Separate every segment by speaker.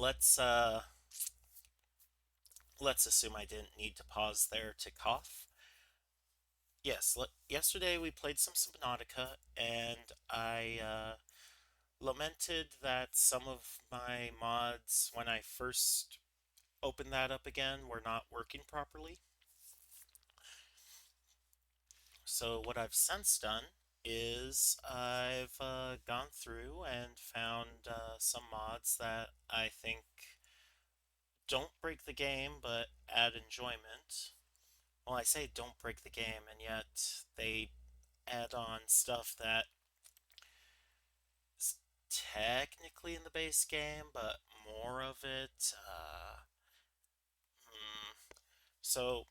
Speaker 1: let's let's assume I didn't need to pause there to cough. Yes, yesterday we played some Subnautica, and I lamented that some of my mods, when I first opened that up again, were not working properly. So what I've since done is I've gone through and found some mods that I think don't break the game but add enjoyment. Well, I say don't break the game, and yet they add on stuff that is technically in the base game, but more of it. So,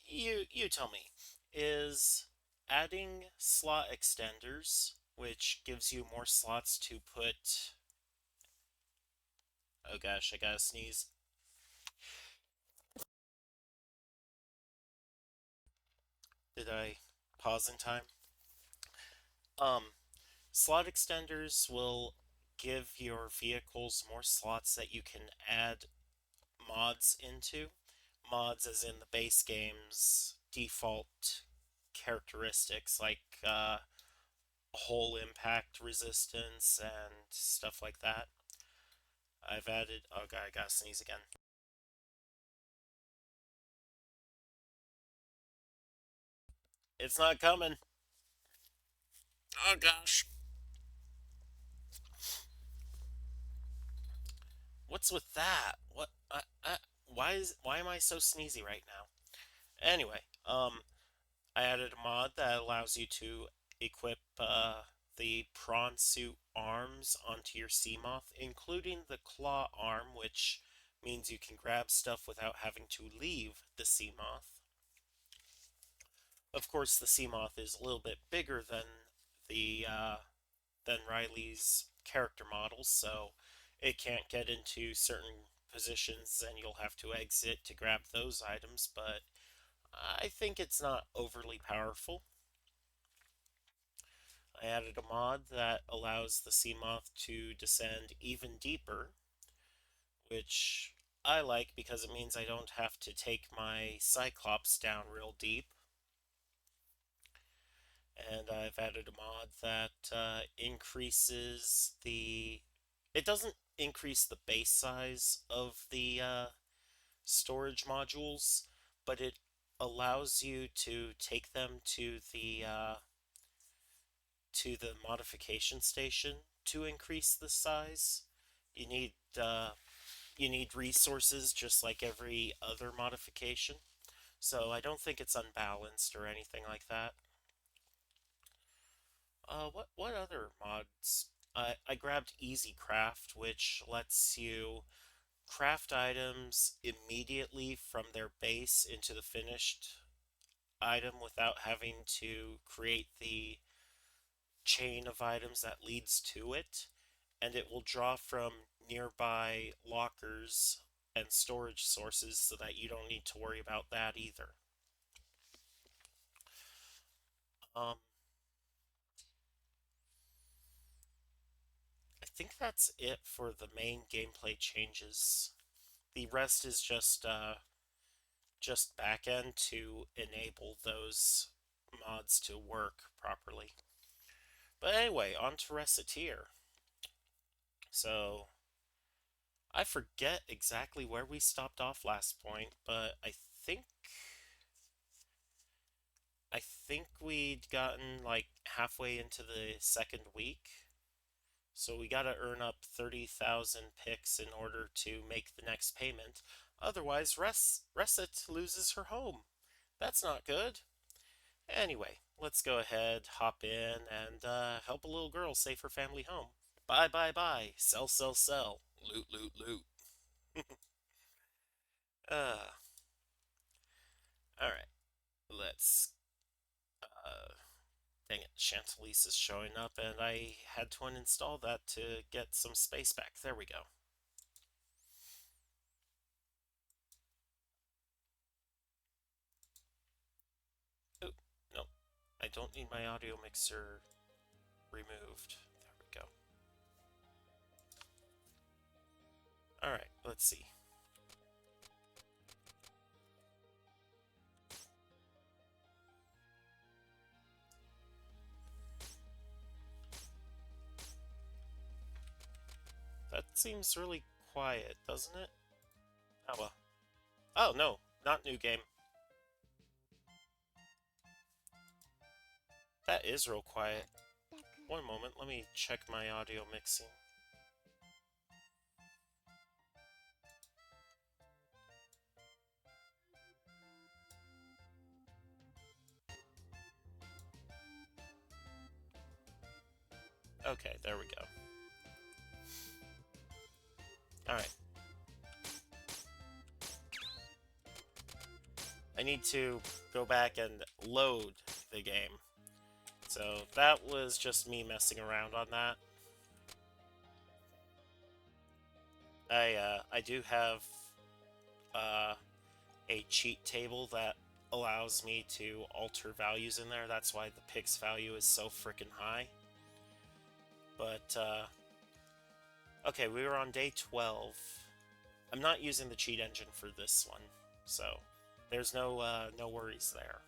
Speaker 1: you tell me, is adding slot extenders, which gives you more slots to put. Oh gosh, I gotta sneeze. Did I pause in time? Um, Slot extenders will give your vehicles more slots that you can add mods into. Mods as in the base game's default characteristics like hull impact resistance and stuff like that. I've added. Oh god, I gotta sneeze again. It's not coming. Oh gosh. What's with that? What? Why am I so sneezy right now? Anyway, I added a mod that allows you to equip the prawn suit arms onto your Seamoth, including the claw arm, which means you can grab stuff without having to leave the Seamoth. Of course, the Seamoth is a little bit bigger than Riley's character models, so it can't get into certain positions, and you'll have to exit to grab those items. But I think it's not overly powerful. I added a mod that allows the Seamoth to descend even deeper, which I like because it means I don't have to take my Cyclops down real deep. And I've added a mod that increases the. It doesn't increase the base size of the storage modules, but it allows you to take them to the modification station to increase the size. You need uh, you need resources just like every other modification. So I don't think it's unbalanced or anything like that. What other mods? I grabbed Easy Craft, which lets you craft items immediately from their base into the finished item without having to create the chain of items that leads to it, and it will draw from nearby lockers and storage sources so that you don't need to worry about that either. Um, I think that's it for the main gameplay changes. The rest is just backend to enable those mods to work properly. But anyway, on to Recettear. So I forget exactly where we stopped off last point, but think I think we'd gotten like halfway into the second week. So we gotta earn up 30,000 picks in order to make the next payment. Otherwise, Recet loses her home. That's not good. Anyway, let's go ahead, hop in, and help a little girl save her family home. Buy, buy, buy. Sell, sell, sell. Loot, loot, loot. uh, Alright, let's. Dang it, Chantalise is showing up, and I had to uninstall that to get some space back. There we go. Oh, no. I don't need my audio mixer removed. There we go. Let's see. That seems really quiet, doesn't it? Oh well. Oh no, not new game. That is real quiet. One moment, let me check my audio mixing. Okay, there we go. Alright. I need to go back and load the game. So that was just me messing around on that. I do have a cheat table that allows me to alter values in there. That's why the pix value is so freaking high. But okay, we were on day 12. I'm not using the cheat engine for this one, so there's no worries there.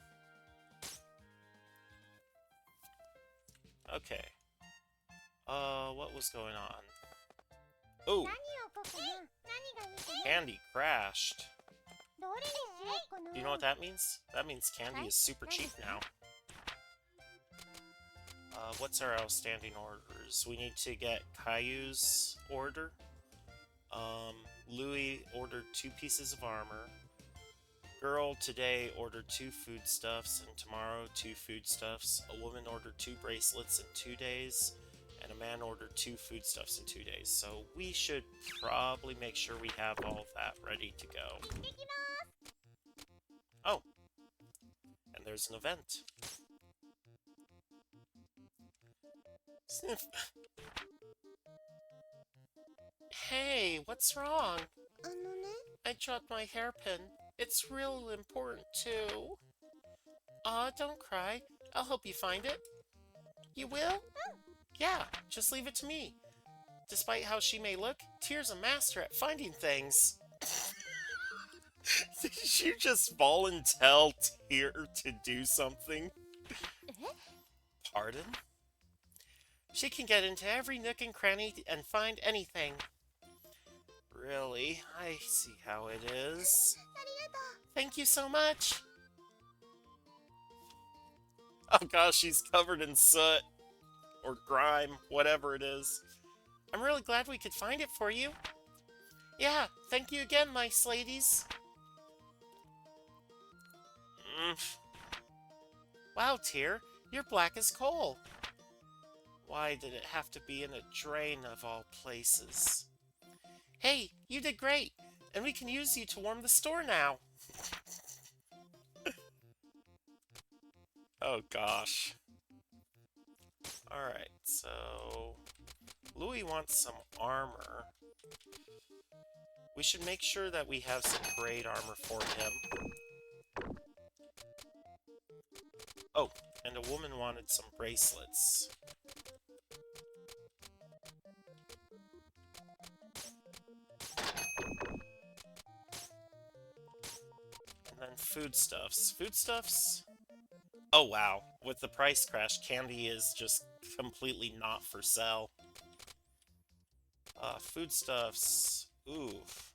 Speaker 1: Okay. What was going on? Oh! Candy crashed. Do you know what that means? That means candy is super cheap now. What's our outstanding orders? We need to get Caillou's order. Louis ordered 2 pieces of armor. Girl today ordered 2 foodstuffs, and tomorrow 2 foodstuffs. A woman ordered 2 bracelets in 2 days, and a man ordered 2 foodstuffs in 2 days. So we should probably make sure we have all of that ready to go. Oh! And there's an event. Sniff. Hey, what's wrong? I dropped my hairpin. It's real important, too. Aw, don't cry. I'll help you find it. You will? Yeah, just leave it to me. Despite how she may look, Tear's a master at finding things. Did you just volunteer Tear to do something? Pardon? She can get into every nook and cranny and find anything. Really? I see how it is. Thank you so much! Oh gosh, she's covered in soot. Or grime, whatever it is. I'm really glad we could find it for you. Yeah, thank you again, nice ladies. Wow, Tear, you're black as coal. Why did it have to be in a drain of all places? Hey, you did great, and we can use you to warm the store now. Oh gosh. Alright, so Louis wants some armor. We should make sure that we have some great armor for him. Oh, and a woman wanted some bracelets. And then foodstuffs. Foodstuffs? Oh wow, with the price crash, candy is just completely not for sale. Foodstuffs. Oof.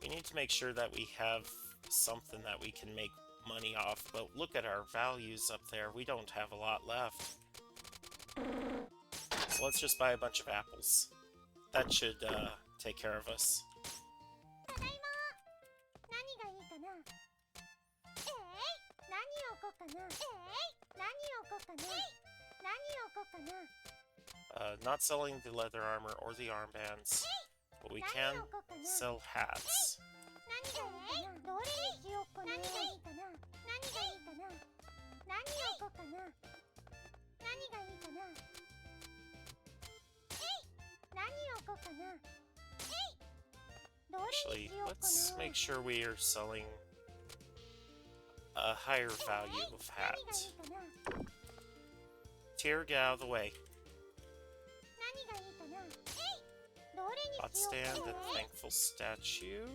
Speaker 1: We need to make sure that we have something that we can make money off, but look at our values up there. We don't have a lot left. So let's just buy a bunch of apples. That should take care of us. Not selling the leather armor or the armbands, but we can sell hats. Actually, let's make sure we are selling a higher value of hat. Tear, get out of the way. Hot stand and thankful statue.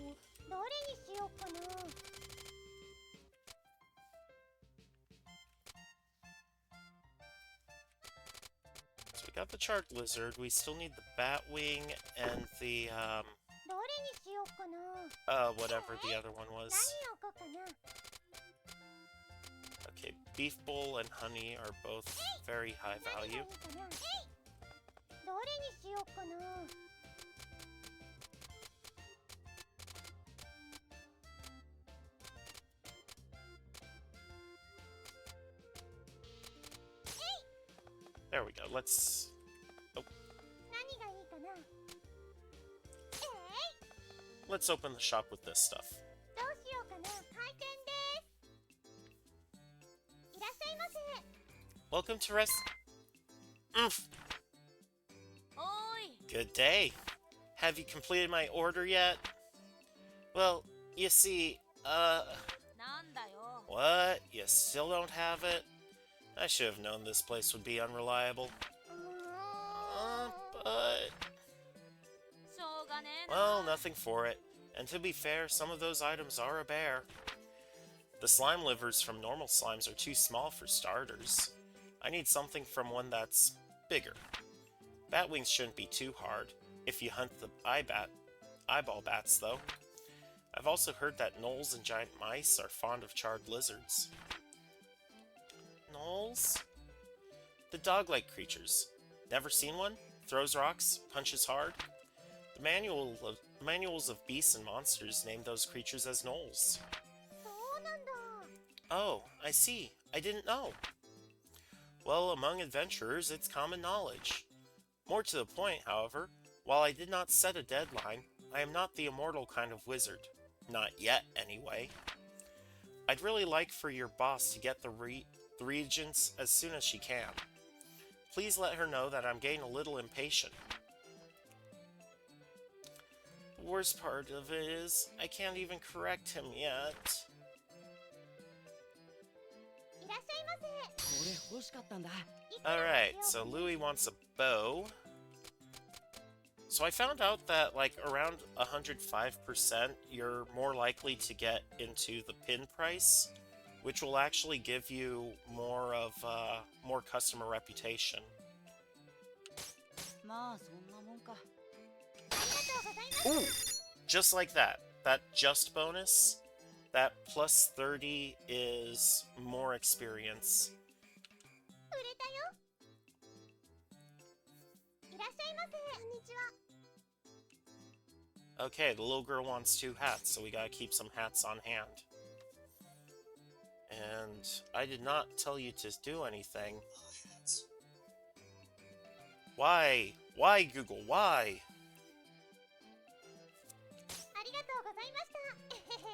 Speaker 1: So we got the charred lizard. We still need the bat wing and the whatever the other one was. Okay, beef bowl and honey are both very high value. There we go. Let's... Oh. Let's open the shop with this stuff. Welcome to Good day. Have you completed my order yet? Well, you see, What? You still don't have it? I should have known this place would be unreliable. But... Well, nothing for it. And to be fair, some of those items are a bear. The slime livers from normal slimes are too small for starters. I need something from one that's bigger. Bat wings shouldn't be too hard, if you hunt the eyeball bats, though. I've also heard that gnolls and giant mice are fond of charred lizards. Gnolls? The dog-like creatures. Never seen one? Throws rocks, punches hard? The manuals of beasts and monsters name those creatures as gnolls. Oh, I see. I didn't know. Well, among adventurers, it's common knowledge. More to the point, however, while I did not set a deadline, I am not the immortal kind of wizard. Not yet, anyway. I'd really like for your boss to get the regents as soon as she can. Please let her know that I'm getting a little impatient. The worst part of it is, I can't even correct him yet. Alright, so Louis wants a bow. So I found out that, like, around 105%, you're more likely to get into the pin price, which will actually give you more of, more customer reputation. Ooh! Just like that. That just bonus, that plus 30 is more experience. Okay, the little girl wants 2 hats, so we gotta keep some hats on hand. And I did not tell you to do anything. Why? Why, Google? Why?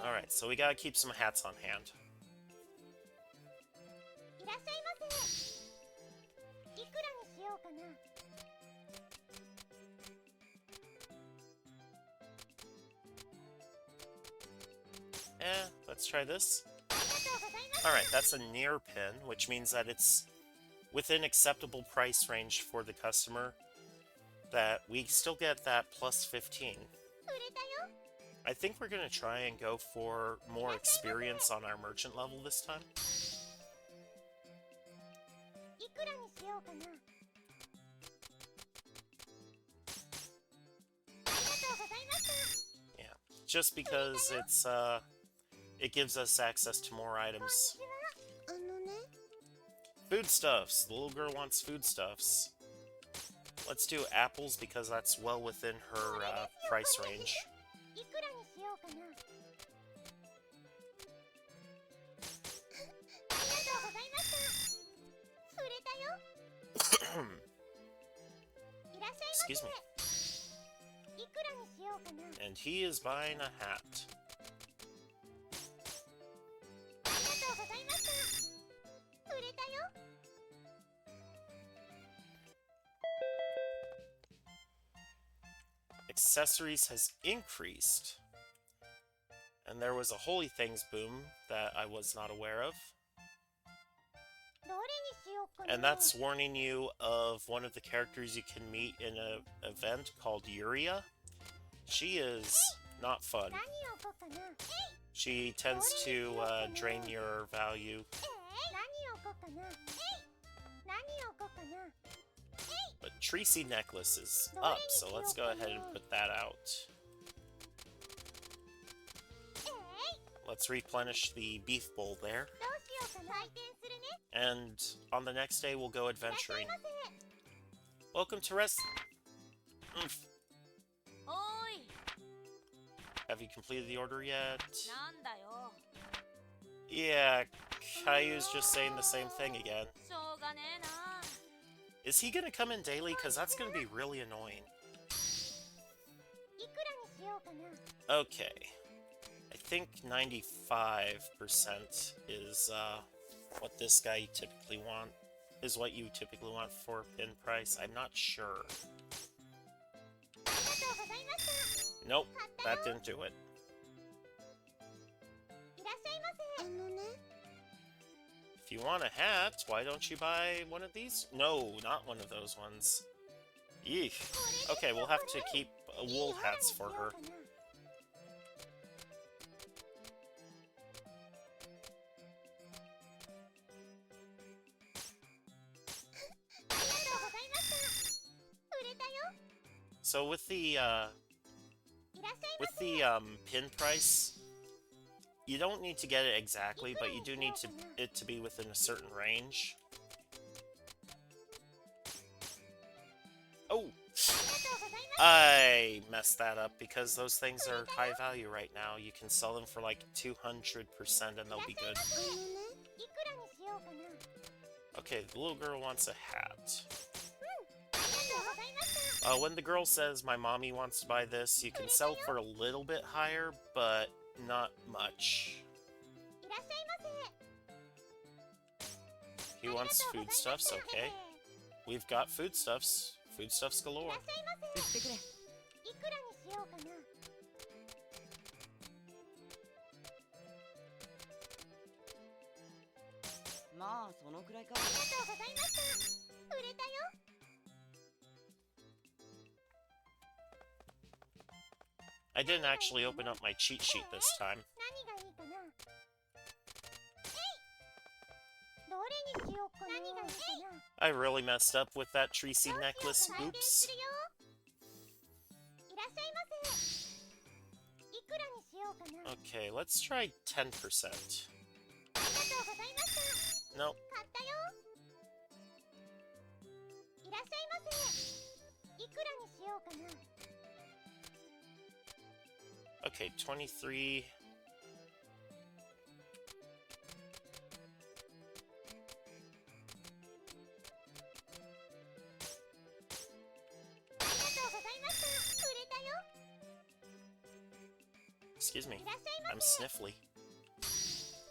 Speaker 1: Alright, so we gotta keep some hats on hand. Let's try this. Alright, that's a near pin, which means that it's within acceptable price range for the customer, that we still get that plus 15. I think we're gonna try and go for more experience on our merchant level this time. Yeah, just because it gives us access to more items. Foodstuffs! The little girl wants foodstuffs. Let's do apples because that's well within her price range. Excuse me. And he is buying a hat. Accessories has increased. And there was a Holy Things boom that I was not aware of. And that's warning you of one of the characters you can meet in an event called Yuria. She is not fun. She tends to drain your value. But Tree Seed Necklace is up, so let's go ahead and put that out. Let's replenish the beef bowl there. And on the next day, we'll go adventuring. Welcome to Have you completed the order yet? Yeah, Caillou's just saying the same thing again. Is he gonna come in daily? Because that's gonna be really annoying. Okay. I think 95% is what this guy typically is what you typically want for pin price. I'm not sure. Nope, that didn't do it. If you want a hat, why don't you buy one of these? No, not one of those ones. Eek. Okay, we'll have to keep wool hats for her. So with the pin price, you don't need to get it exactly, but you do need it to be within a certain range. Oh! I messed that up because those things are high value right now. You can sell them for like 200% and they'll be good. Okay, the little girl wants a hat. When the girl says, my mommy wants to buy this, you can sell for a little bit higher, but not much. He wants foodstuffs, okay. We've got foodstuffs. Foodstuffs galore. I didn't actually open up my cheat sheet this time. I really messed up with that tree seed necklace. Oops. Okay, let's try 10%. Nope. Okay, 23. Excuse me, I'm sniffly.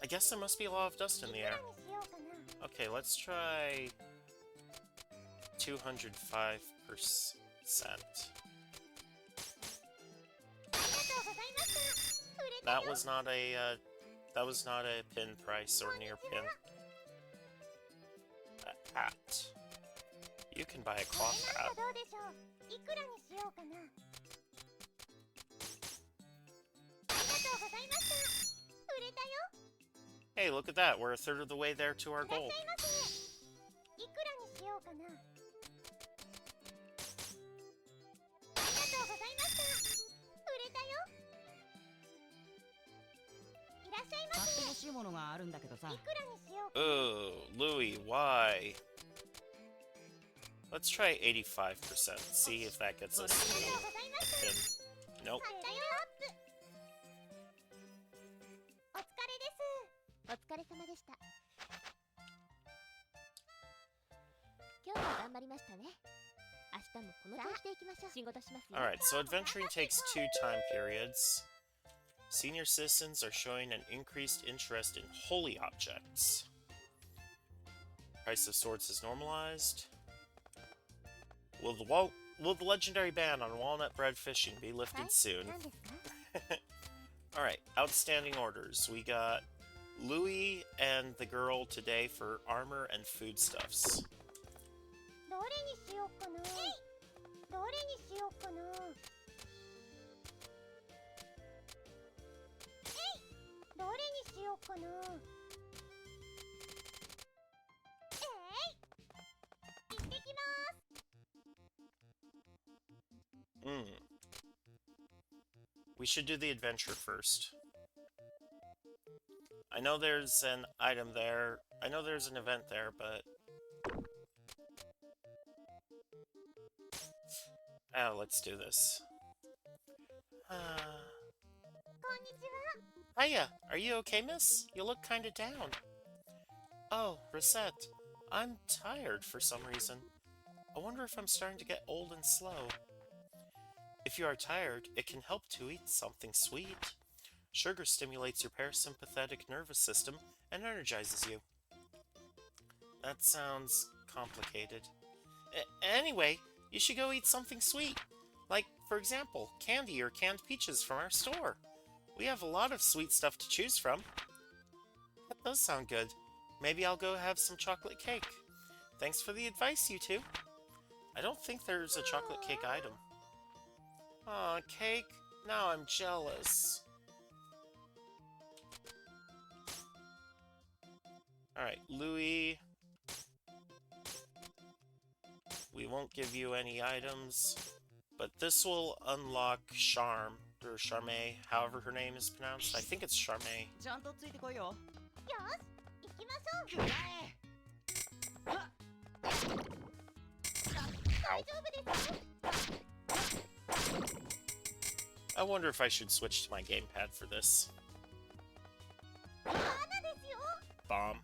Speaker 1: I guess there must be a lot of dust in the air. Okay, let's try 205%. That was not a pin price or near pin. A hat. You can buy a cloth hat. Hey, look at that. We're a third of the way there to our goal. Oh, Louis, why? Let's try 85%. See if that gets us to a pin. Nope. Alright, so adventuring takes 2 time periods. Senior citizens are showing an increased interest in holy objects. Price of swords is normalized. Will the legendary ban on walnut bread fishing be lifted soon? Alright, outstanding orders. We got Louis and the girl today for armor and foodstuffs.
Speaker 2: どれにしようかな。どれにしようかな。どれにしようかな。行ってきます。
Speaker 1: We should do the adventure first. I know there's an item there. I know there's an event there, but... Oh, let's do this. Hiya! Are you okay, miss? You look kinda down. Oh, Recette. I'm tired for some reason. I wonder if I'm starting to get old and slow. If you are tired, it can help to eat something sweet. Sugar stimulates your parasympathetic nervous system and energizes you. That sounds complicated. Anyway, you should go eat something sweet. Like, for example, candy or canned peaches from our store. We have a lot of sweet stuff to choose from. That does sound good. Maybe I'll go have some chocolate cake. Thanks for the advice, you two. I don't think there's a chocolate cake item. Aw, cake? Now I'm jealous. Alright, Louis. We won't give you any items, but this will unlock Charm, or Charme, however her name is pronounced. I think it's Charme. Ow. I wonder if I should switch to my gamepad for this. Bomb.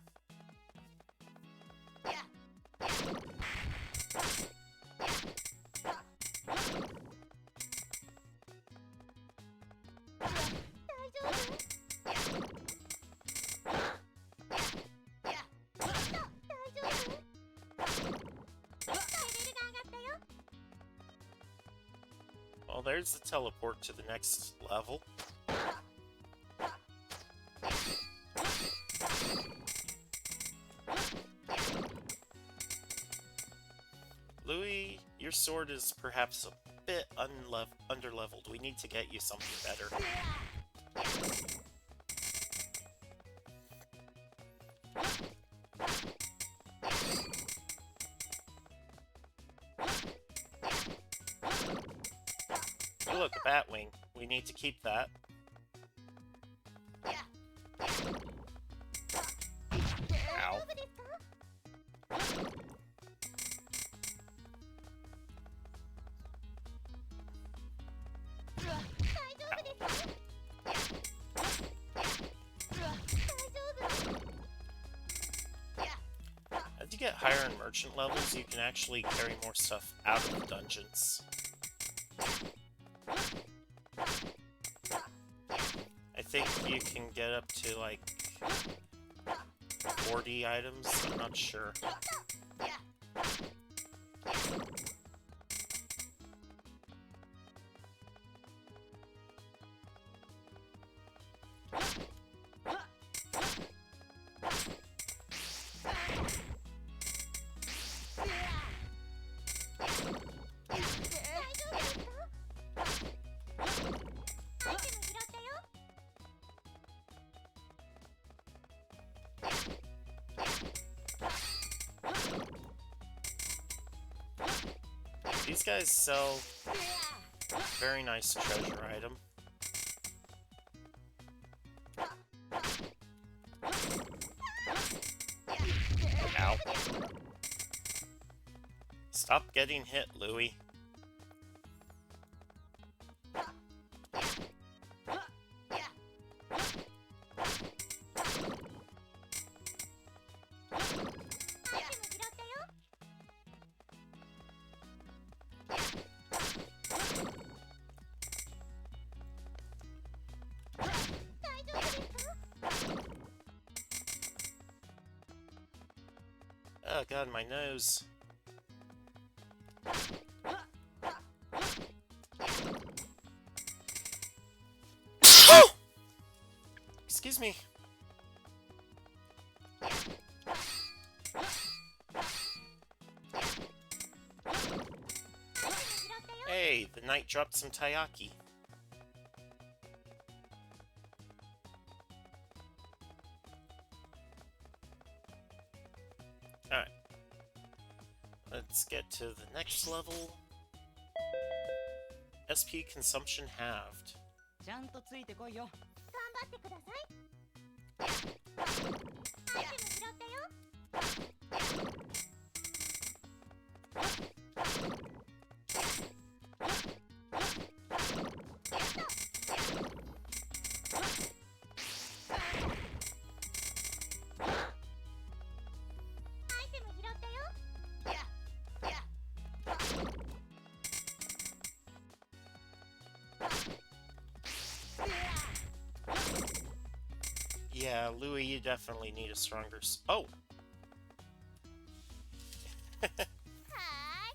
Speaker 1: Well, there's the teleport to the next level. Louis, your sword is perhaps a bit underleveled. We need to get you something better. Oh, look, a Batwing. We need to keep that. Ow. As you get higher in merchant levels, you can actually carry more stuff out of the dungeons. I think you can get up to, like, 40 items, I'm not sure. These guys sell very nice treasure item. Ow. Stop getting hit, Louis. Oh god, my nose. Oh! Excuse me. The knight dropped some taiyaki. Alright. Let's get to the next level. SP consumption halved.
Speaker 2: ちゃんとついてこいよ。頑張ってください。アイテム拾ったよ。アイテム拾ったよ。
Speaker 1: Yeah, Louis, you definitely need a stronger Oh!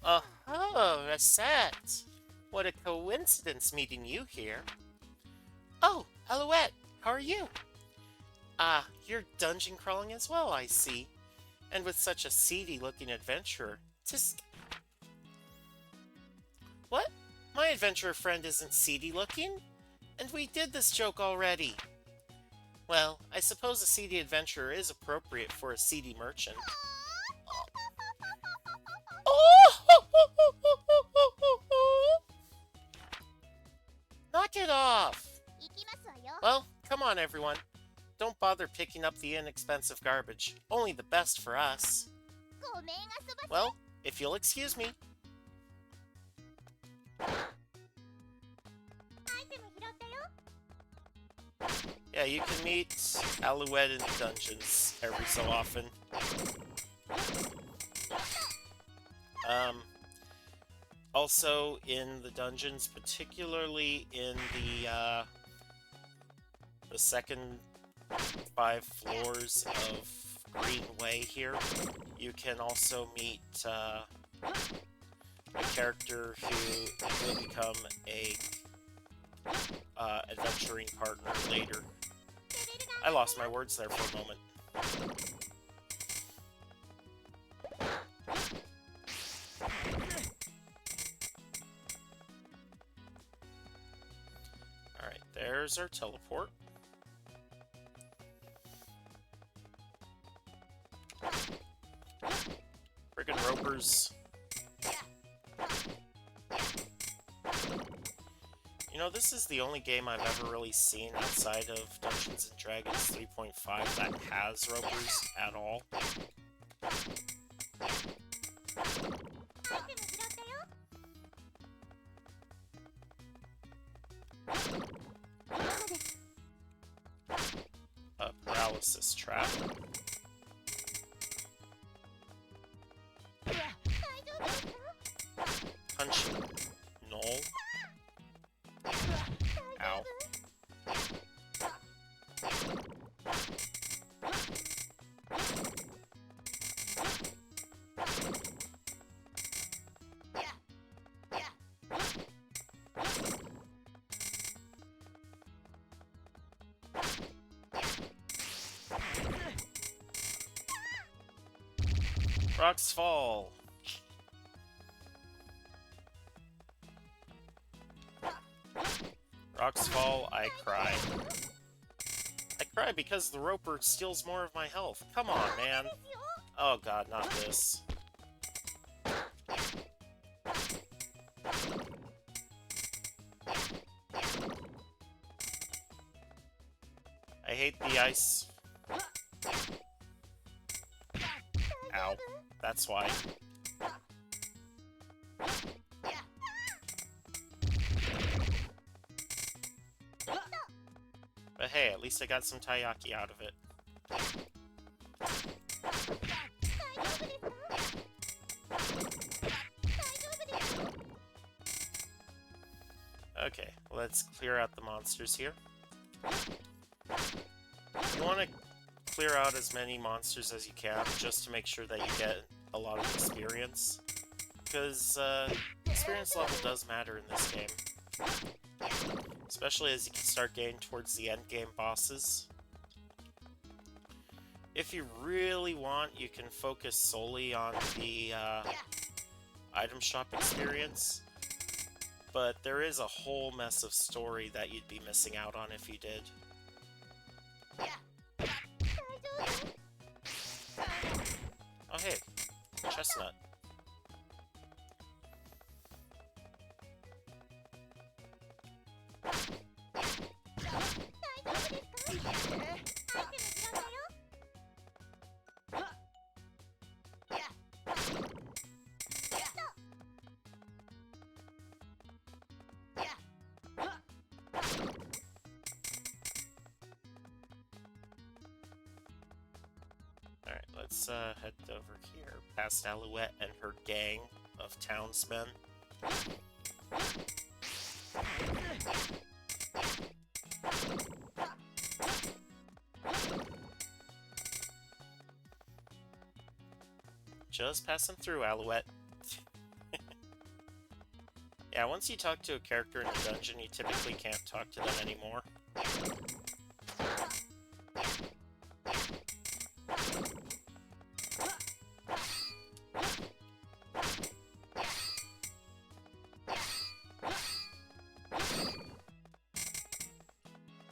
Speaker 1: Oh, Recette! What a coincidence meeting you here. Oh, Alouette, how are you? Ah, you're dungeon crawling as well, I see. And with such a seedy-looking adventurer. Tisk. What? My adventurer friend isn't seedy-looking? And we did this joke already. Well, I suppose a seedy adventurer is appropriate for a seedy merchant. Knock it off! Well, come on, everyone. Don't bother picking up the inexpensive garbage. Only the best for us. Well, if you'll excuse me. Yeah, you can meet Alouette in dungeons every so often. Also in the dungeons, particularly in the second 5 floors of Greenway here, you can also meet a character who will become a adventuring partner later. I lost my words there for a moment. Alright, there's our teleport. Friggin' ropers. You know, this is the only game I've ever really seen outside of Dungeons & Dragons 3.5 that has ropers at all. A paralysis trap. Punching Null. Ow. Rocks fall. Rocks fall, I cry. I cry because the roper steals more of my health. Come on, man. Oh god, not this. I hate the ice. Ow. That's why. But hey, at least I got some taiyaki out of it. Okay, let's clear out the monsters here. You want to clear out as many monsters as you can, just to make sure that you get a lot of experience. Because experience level does matter in this game. Especially as you can start getting towards the end game bosses. If you really want, you can focus solely on the item shop experience. but there is a whole mess of story that you'd be missing out on if you did. Oh hey, chestnut. Alright, let's head over here, past Alouette and her gang of townsmen. Just passing through, Alouette. Yeah, once you talk to a character in the dungeon, you typically can't talk to them anymore.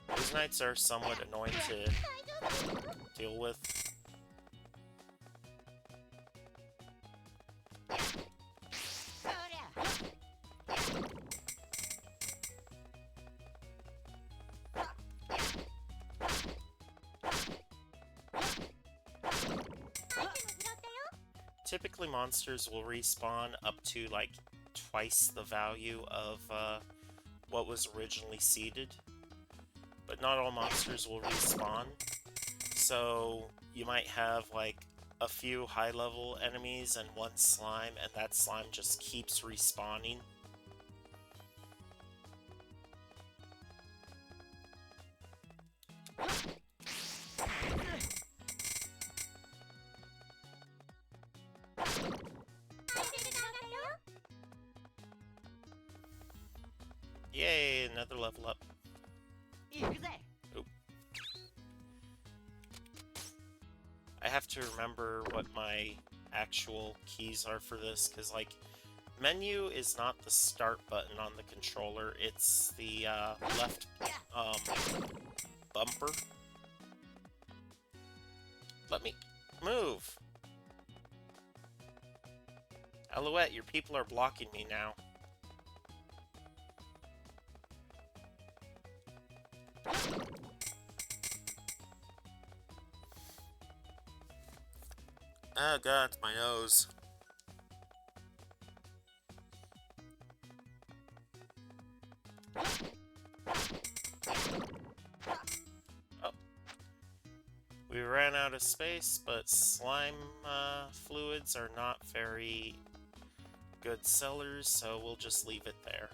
Speaker 1: Those knights are somewhat annoying to deal with. Typically, monsters will respawn up to, like, twice the value of what was originally seeded. But not all monsters will respawn. So, you might have, like, a few high-level enemies and one slime, and that slime just keeps respawning. Yay, another level up. Oop. I have to remember what my actual keys are for this, because, like, menu is not the start button on the controller, it's the left bumper. Let me move! Alouette, your people are blocking me now. Oh god, it's my nose. Oh. We ran out of space, but slime fluids are not very good sellers, so we'll just leave it there.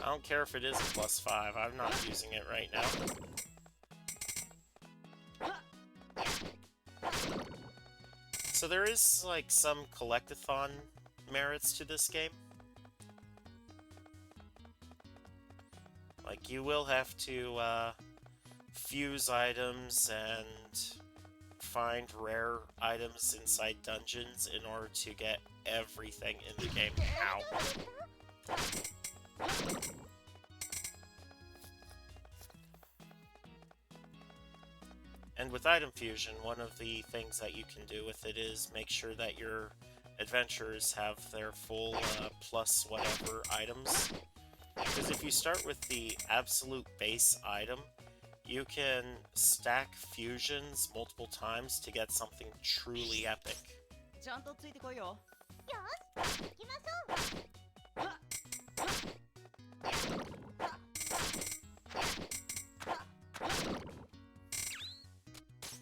Speaker 1: I don't care if it is a +5, I'm not using it right now. So there is, like, some collectathon merits to this game. Like, you will have to fuse items and find rare items inside dungeons in order to get everything in the game. Ow. And with item fusion, one of the things that you can do with it is make sure that your adventurers have their full plus whatever items. Because if you start with the absolute base item, you can stack fusions multiple times to get something truly epic.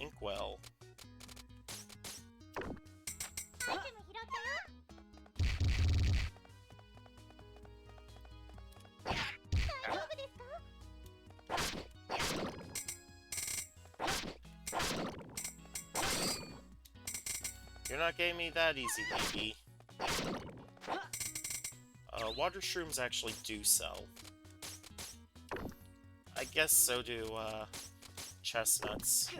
Speaker 1: Inkwell. You're not getting me that easy, baby. Water shrooms actually do sell. I guess so do, chestnuts.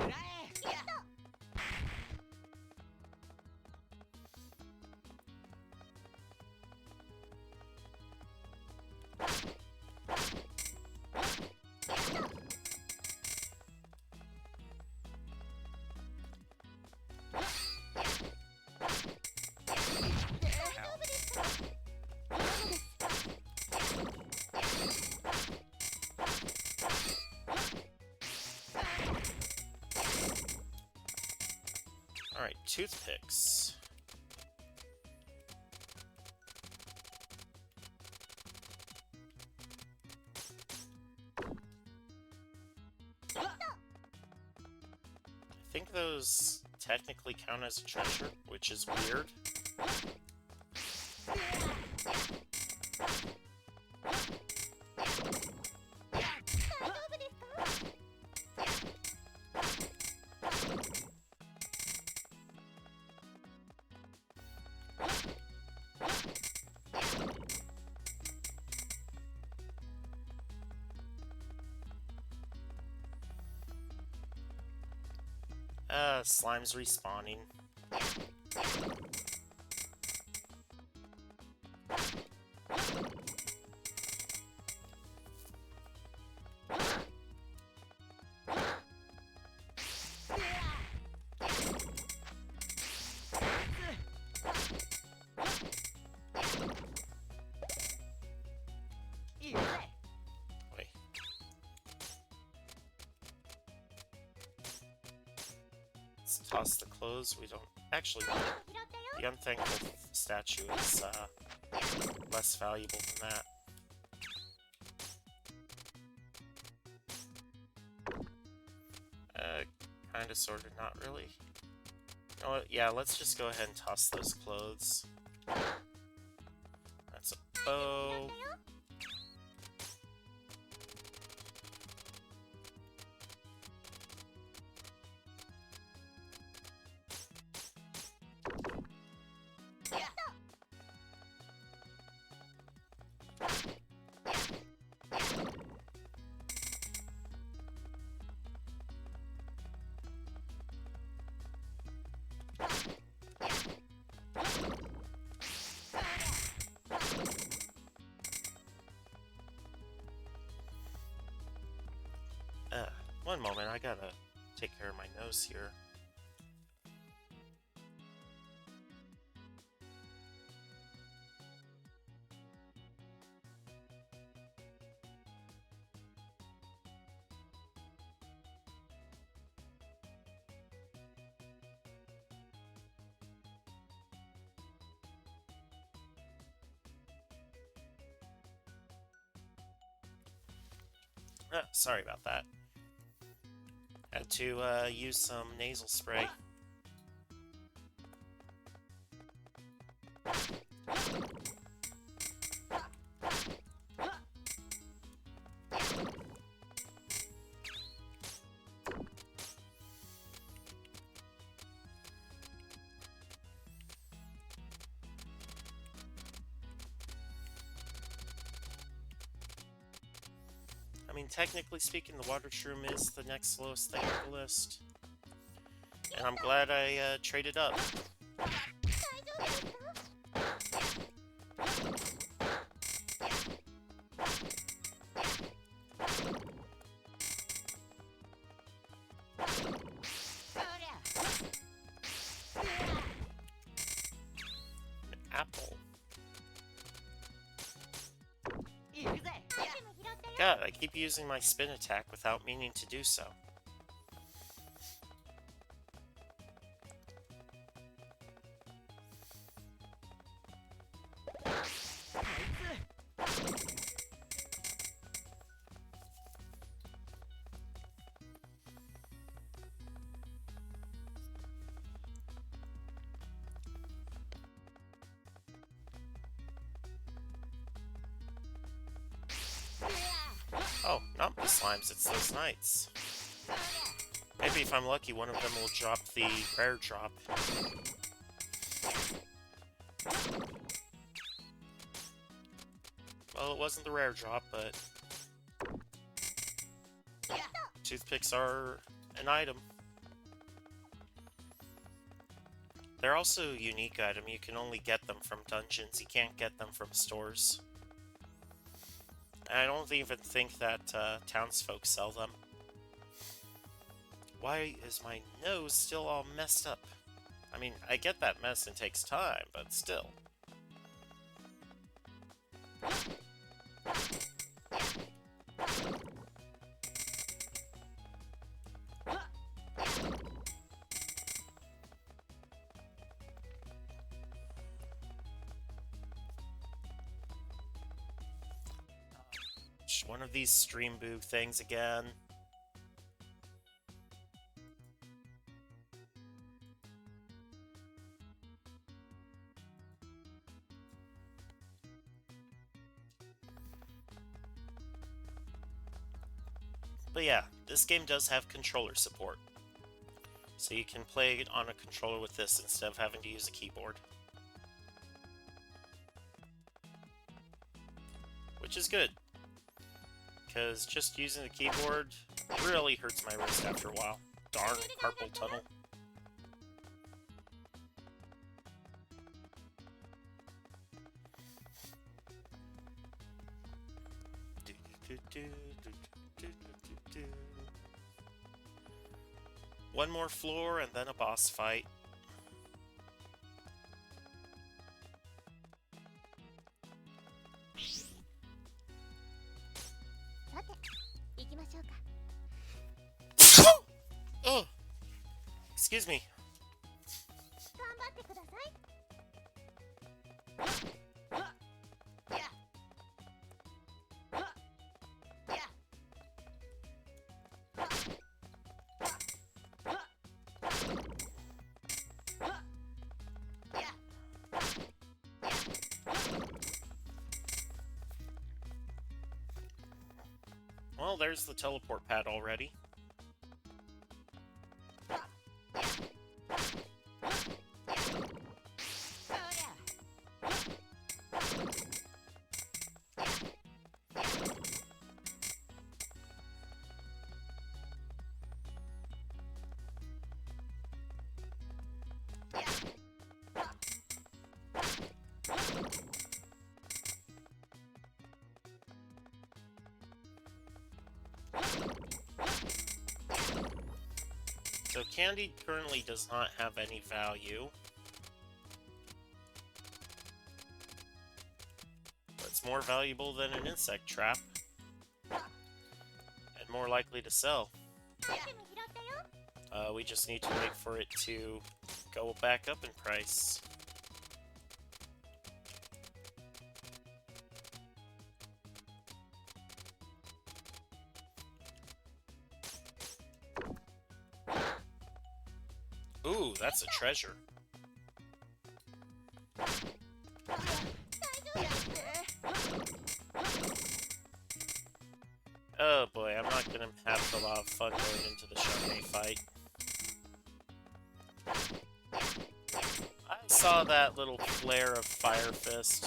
Speaker 1: Alright, toothpicks. I think those technically count as a treasure, which is weird. Slime's respawning. Wait. Let's toss the clothes. We don't actually want it. The unthankful statue is less valuable than that. Kinda, sorta, not really. You know what? Yeah, let's just go ahead and toss those clothes. That's a bow. One moment, I gotta take care of my nose here. Sorry about that. Had to use some nasal spray. I mean, technically speaking, the water shroom is the next slowest thing on the list. And I'm glad I traded up. An apple. God, I keep using my spin attack without meaning to do so. Oh, not the slimes, it's those knights. Maybe if I'm lucky, one of them will drop the rare drop. Well, it wasn't the rare drop, but toothpicks are an item. They're also a unique item. You can only get them from dungeons. You can't get them from stores. I don't even think that townsfolk sell them. Why is my nose still all messed up? I mean, I get that medicine takes time, but still. gosh, one of these stream boo things again. But yeah, this game does have controller support. So you can play it on a controller with this instead of having to use a keyboard. Which is good. Because just using the keyboard really hurts my wrist after a while. Darn carpal tunnel. One more floor and then a boss fight. Oh, excuse me. Well, there's the teleport pad already. So candy currently does not have any value. But it's more valuable than an insect trap. And more likely to sell. We just need to wait for it to go back up in price. Ooh, that's a treasure. Oh boy, I'm not gonna have a lot of fun going into the Charmaine fight. I saw that little flare of Fire Fist.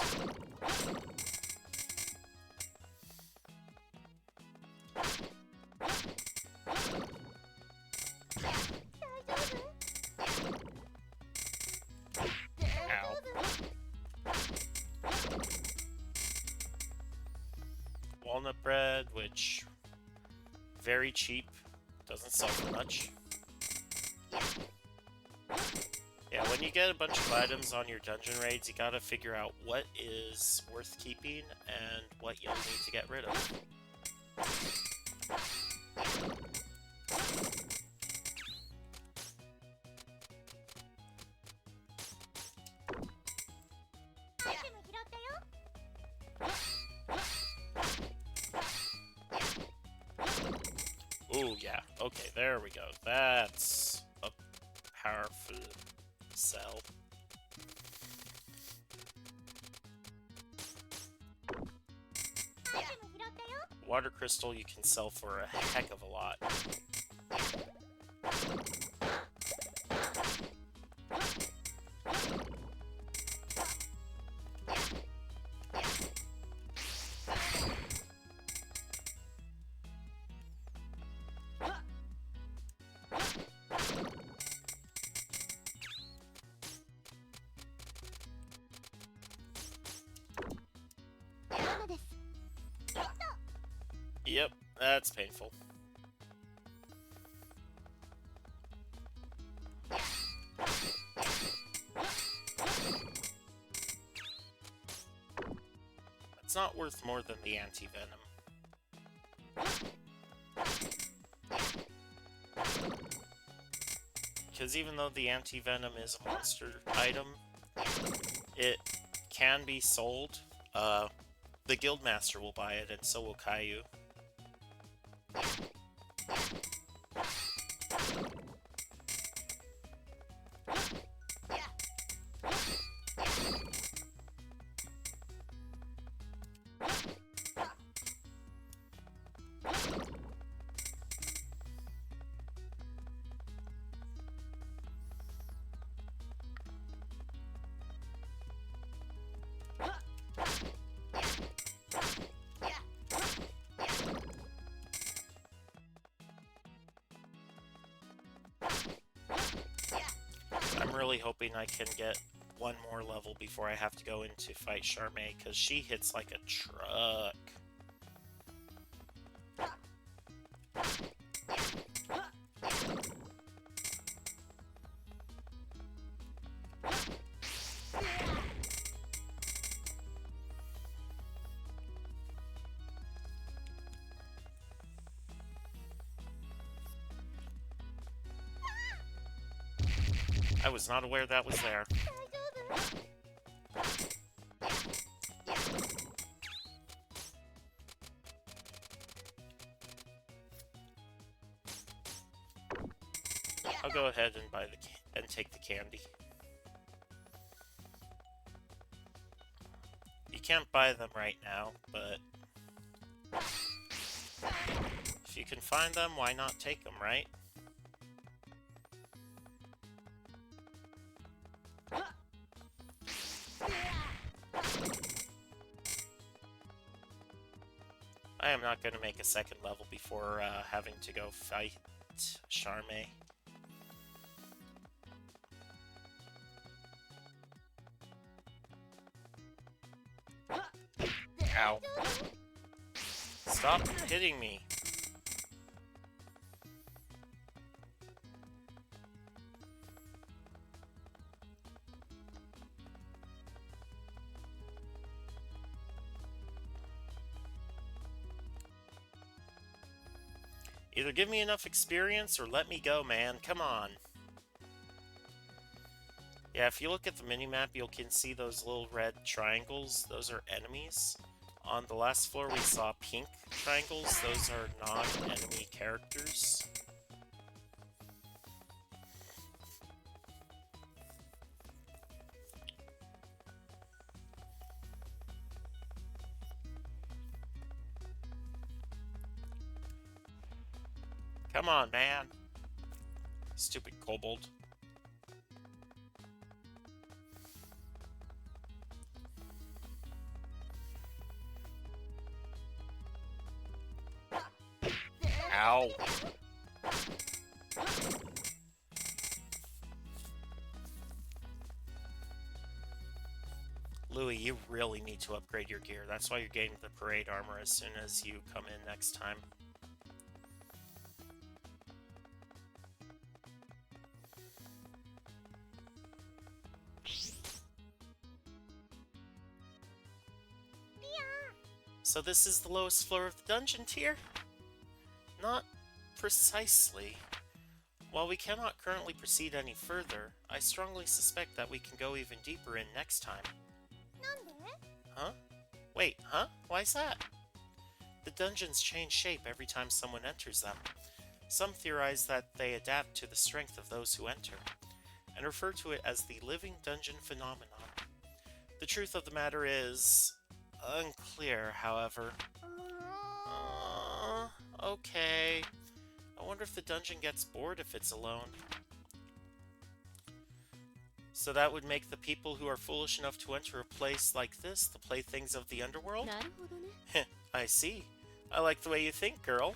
Speaker 1: Walnut bread, which very cheap, doesn't sell for much. Yeah, when you get a bunch of items on your dungeon raids, you gotta figure out what is worth keeping and what you'll need to get rid of. Ooh, yeah. Okay, there we go. That's a powerful sell. Water crystal you can sell for a heck of a lot. Yep, that's painful. It's not worth more than the anti-venom. Because even though the anti-venom is a monster item, it can be sold The guildmaster will buy it, and so will Caillou. I'm really hoping I can get one more level before I have to go in to fight Charmaine, because she hits like a truck. I was not aware that was there. I'll go ahead and buy and take the candy. You can't buy them right now, but if you can find them, why not take them, right? I am not going to make a second level before having to go fight Charmaine. Ow. Stop hitting me. Either give me enough experience or let me go, man. Come on. Yeah, if you look at the minimap, you can see those little red triangles. Those are enemies. On the last floor, we saw pink triangles. Those are non-enemy characters. Come on, man. Stupid kobold. Ow. Louis, you really need to upgrade your gear. That's why you're getting the parade armor as soon as you come in next time. So this is the lowest floor of the dungeon tier? Not precisely. While we cannot currently proceed any further, I strongly suspect that we can go even deeper in next time. Huh? Wait, huh? Why's that? The dungeons change shape every time someone enters them. Some theorize that they adapt to the strength of those who enter, and refer to it as the living dungeon phenomenon. The truth of the matter is unclear, however. Okay. I wonder if the dungeon gets bored if it's alone. So that would make the people who are foolish enough to enter a place like this the playthings of the underworld? I see. I like the way you think, girl.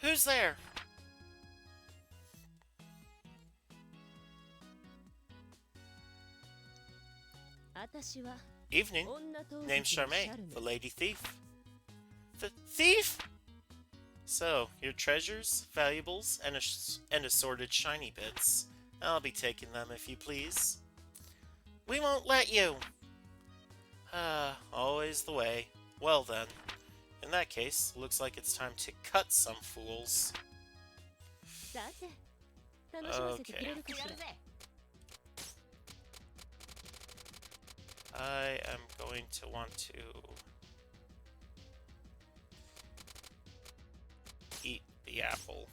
Speaker 1: Who's there? Evening. Name's Charmaine, the lady thief. The thief? So, your treasures, valuables, and assorted shiny bits. I'll be taking them if you please. We won't let you! Always the way. Well then, in that case, looks like it's time to cut some fools. Okay. I am going to want to eat the apple.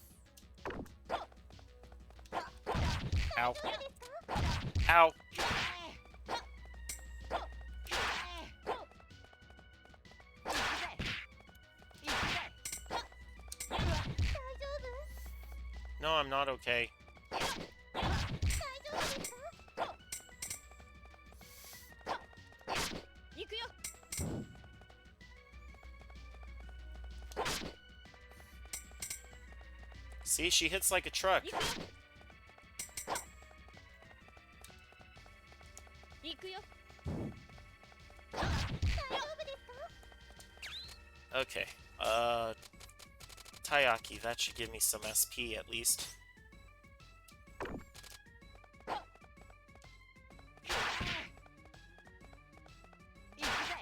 Speaker 1: Ow. Ow! No, I'm not okay. See, she hits like a truck. Okay. Taiyaki, that should give me some SP at least.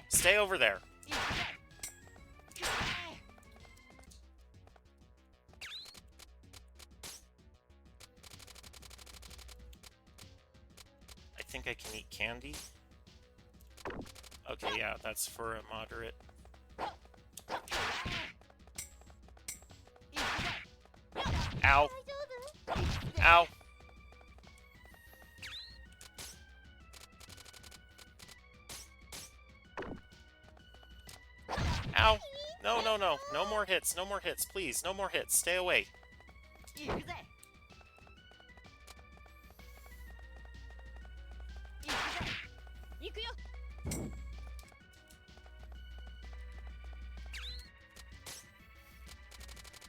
Speaker 1: Stay over there. I think I can eat candy. Okay, yeah, that's for a moderate. Ow. Ow. Ow. No, no, no. No more hits. No more hits. Please, no more hits. Stay away.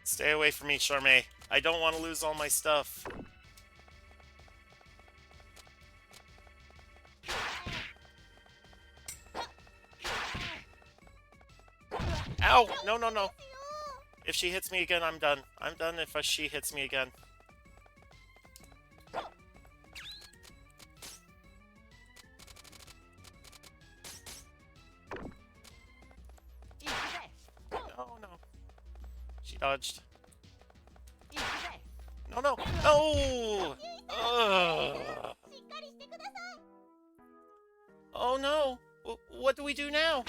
Speaker 1: Stay away from me, Charmaine. I don't want to lose all my stuff. Ow! No, no, no. If she hits me again, I'm done. I'm done if she hits me again. No, no. She dodged. No, no. No! Ugh. Oh, no. What do we do now?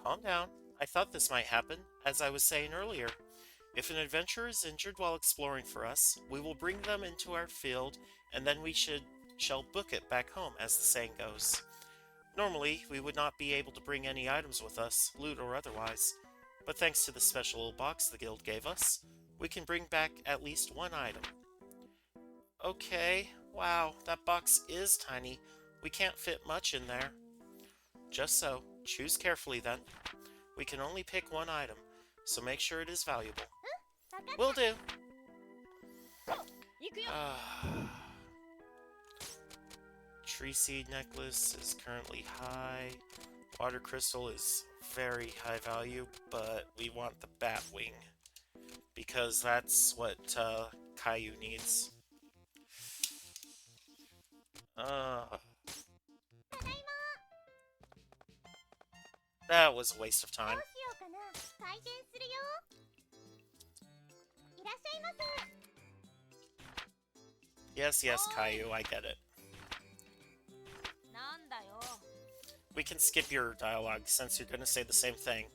Speaker 1: Calm down. I thought this might happen, as I was saying earlier. If an adventurer is injured while exploring for us, we will bring them into our field, and then we shall book it back home, as the saying goes. Normally, we would not be able to bring any items with us, loot or otherwise, but thanks to the special little box the guild gave us, we can bring back at least one item. Okay, wow, that box is tiny. We can't fit much in there. Just so, choose carefully then. We can only pick one item, so make sure it is valuable. Will do. Tree seed necklace is currently high. Water crystal is very high value, but we want the bat wing because that's what Caillou needs. That was a waste of time. Yes, yes, Caillou, I get it. We can skip your dialogue since you're gonna say the same thing.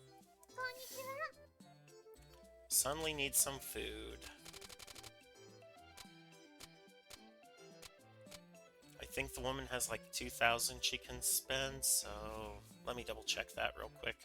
Speaker 1: Suddenly need some food. I think the woman has like 2,000 she can spend, so let me double check that real quick.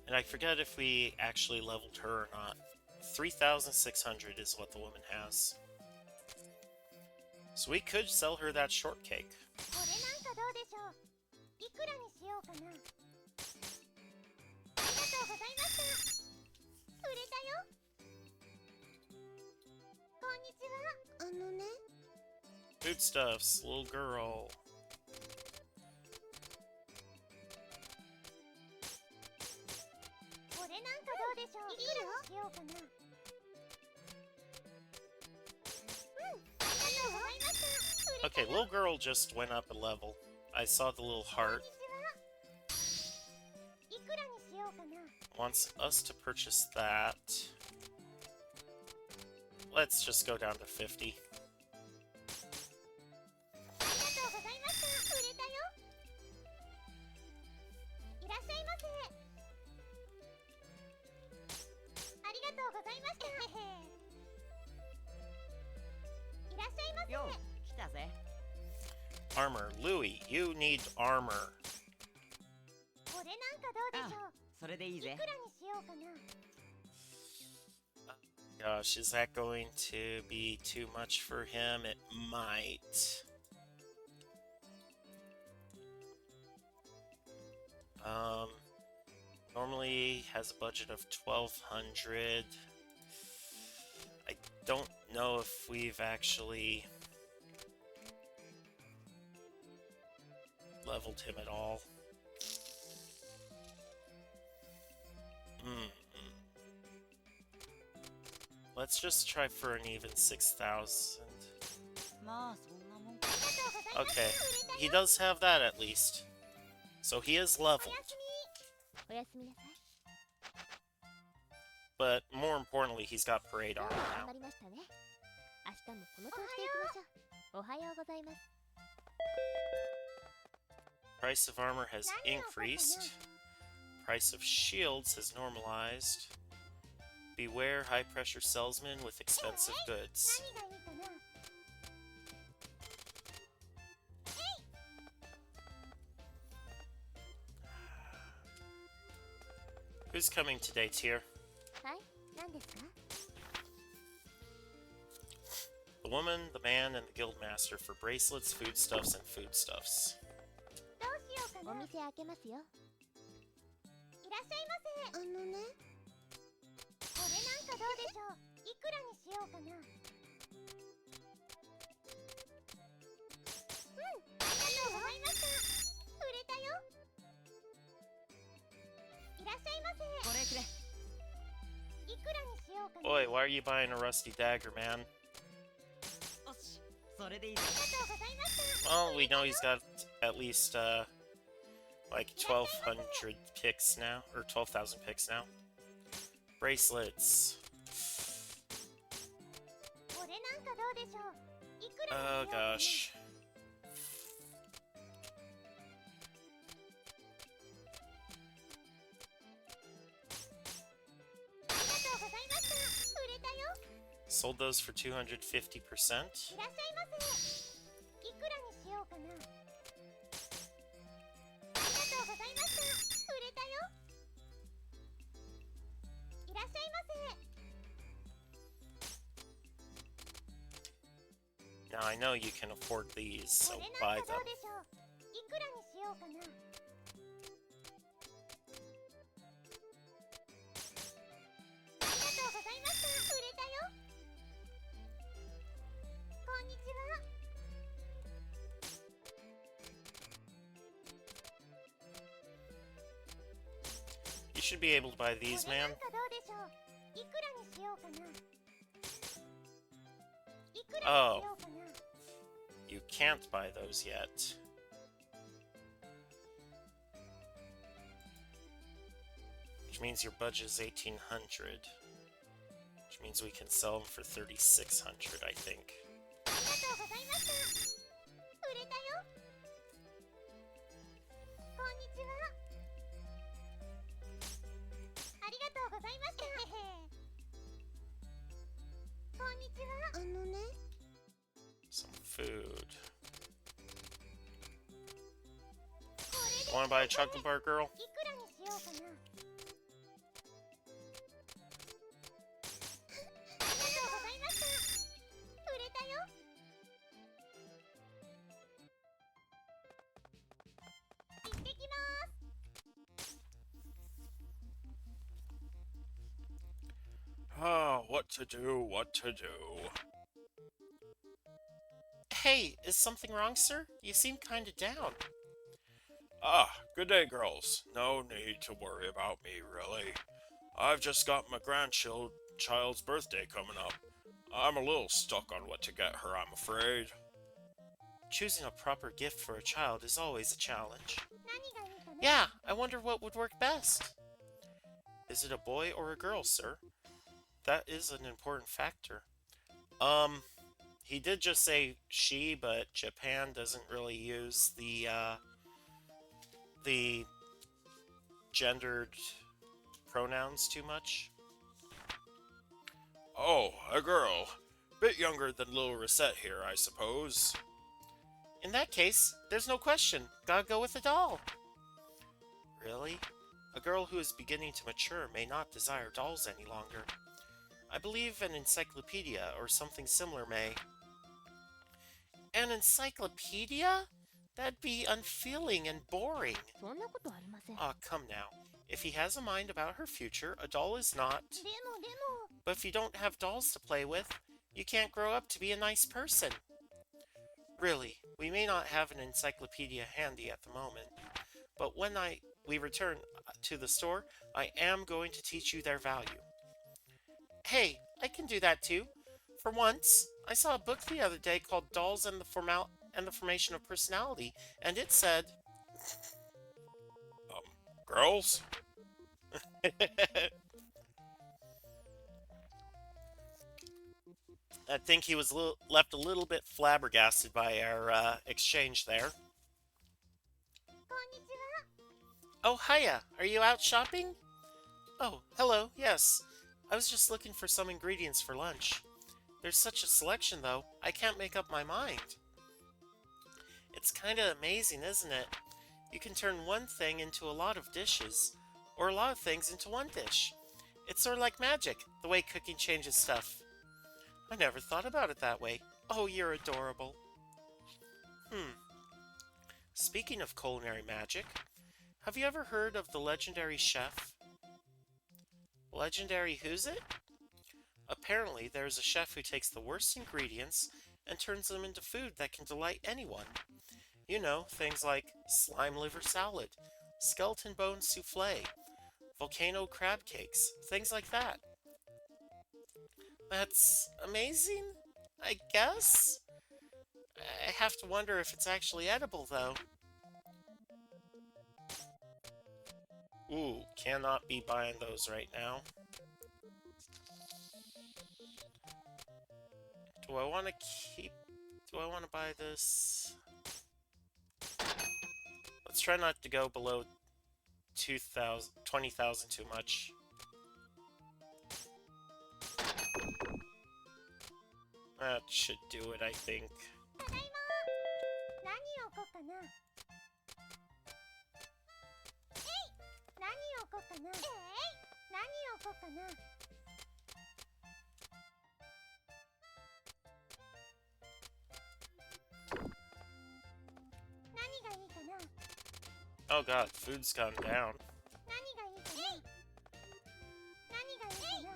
Speaker 1: And I forget if we actually leveled her or not. 3,600 is what the woman has. So we could sell her that shortcake. Foodstuffs, little girl. Okay, little girl just went up a level. I saw the little
Speaker 2: こんに
Speaker 1: heart.
Speaker 2: ちはいくらにしようかな
Speaker 1: Wants us to purchase that. Let's just go down to 50.
Speaker 2: ありがとうございました売れたよいらっしゃいませありがとうございましたいらっしゃいませ
Speaker 3: よう来たぜ
Speaker 1: Armor. Louis, you need armor.
Speaker 2: これなんかどうでしょう
Speaker 3: それでいいぜ
Speaker 2: いくらにしようかな
Speaker 1: Gosh, is that going to be too much for him? It might. Normally has a budget of 1,200. I don't know if we've actually leveled him at all. Let's just try for an even 6,000.
Speaker 3: まあそんなもん
Speaker 1: Okay, he does have that at least. So he is
Speaker 2: お
Speaker 1: leveled.
Speaker 2: やすみおやすみなさい
Speaker 1: But more importantly, he's got parade
Speaker 2: どう
Speaker 1: armor
Speaker 2: も頑
Speaker 1: now.
Speaker 2: 張りましたね明日もこの調子でいきましょうおはようございます
Speaker 1: Price of armor has increased. Price of shields has normalized. Beware high pressure salesman with expensive goods.
Speaker 2: 何がいいかな
Speaker 1: Who's coming today, Tyr?
Speaker 2: はい何ですか
Speaker 1: The woman, the man, and the guildmaster for bracelets, foodstuffs, and foodstuffs.
Speaker 2: どうしようかなお店開けますよいらっしゃいませねこれなんかどうでしょういくらにしようかなありがとうございました売れたよいらっしゃいませ
Speaker 3: これくれ
Speaker 2: いくらにしようかな
Speaker 1: Boy, why are you buying a rusty dagger, man?
Speaker 3: よしそれでいいぜ
Speaker 2: ありがとうございました
Speaker 1: Well, we know he's got at least, like 1,200 picks now, or 12,000 picks now. Bracelets.
Speaker 2: これなんかどうでしょういくらにしよ
Speaker 1: Oh
Speaker 2: うかな
Speaker 1: gosh.
Speaker 2: ありがとうございました売れたよ
Speaker 1: Sold those for 250%.
Speaker 2: いらっしゃいませいくらにしようかなありがとうございました売れたよいらっしゃいませ
Speaker 1: Now I know you can afford these,
Speaker 2: こ
Speaker 1: so
Speaker 2: れ
Speaker 1: buy
Speaker 2: なんか
Speaker 1: them.
Speaker 2: どうでしょういくらにしようかなありがとうございました売れたよこんにちは
Speaker 1: You should be able to buy
Speaker 2: こ
Speaker 1: these,
Speaker 2: れな
Speaker 1: man.
Speaker 2: んかどうでしょういくらにしようかないくらにしようかな
Speaker 1: You can't buy those yet. Which means your budget is 1,800. Which means we can sell them for 3,600, I think.
Speaker 2: ありがとうございました売れたよこんにちはありがとうございましたこんにちはね
Speaker 1: Some food.
Speaker 2: これで
Speaker 1: Wanna buy a chocolate bar, girl?
Speaker 2: いくらにしようかなありがとうございました売れたよ行ってきます
Speaker 1: Oh, what to do, what to do. Hey, is something wrong, sir? You seem kinda down.
Speaker 4: Ah, good day, girls. No need to worry about me, really. I've just got my grandchild's birthday coming up. I'm a little stuck on what to get her, I'm afraid.
Speaker 1: Choosing a proper gift for a child is always a challenge.
Speaker 2: 何がいいかな？
Speaker 1: Yeah, I wonder what would work best. Is it a boy or a girl, sir? That is an important factor. Um, he did just say she, but Japan doesn't really use the gendered pronouns too much.
Speaker 4: Oh, a girl. Bit younger than little Recettear, I suppose.
Speaker 1: In that case, there's no question. Gotta go with a doll. Really? A girl who is beginning to mature may not desire dolls any longer. I believe an encyclopedia or something similar may. An encyclopedia? That'd be unfeeling and boring.
Speaker 2: そんなことありません。
Speaker 1: Ah, come now. If he has a mind about her future, a doll is not.
Speaker 2: でも。
Speaker 1: But if you don't have dolls to play with, you can't grow up to be a nice person. Really, we may not have an encyclopedia handy at the moment, but when we return to the store, I am going to teach you their value. Hey, I can do that too. For once, I saw a book the other day called Dolls and the Formation of Personality, and it said...
Speaker 4: Girls?
Speaker 1: I think he was left a little bit flabbergasted by our exchange there.
Speaker 2: こんにちは。
Speaker 1: Oh, hiya. Are you out shopping? Oh, hello. Yes. I was just looking for some ingredients for lunch. There's such a selection, though. I can't make up my mind. It's kinda amazing, isn't it? You can turn one thing into a lot of dishes, or a lot of things into one dish. It's sort of like magic, the way cooking changes stuff. I never thought about it that way. Oh, you're adorable. Speaking of culinary magic, have you ever heard of the legendary chef? Legendary who's it? Apparently, there's a chef who takes the worst ingredients and turns them into food that can delight anyone. You know, things like slime liver salad, skeleton bone souffle, volcano crab cakes, things like that. That's amazing, I guess? I have to wonder if it's actually edible, though. Ooh, cannot be buying those right now. Do I want to buy this? Let's try not to go below 20,000 too much. That should do it, I think.
Speaker 2: ただいま。何を置こうかな。何を置こうかな。何を置こうかな。何がいいかな。
Speaker 1: Oh god, food's gone down.
Speaker 2: 何がいいかな。何がいいかな。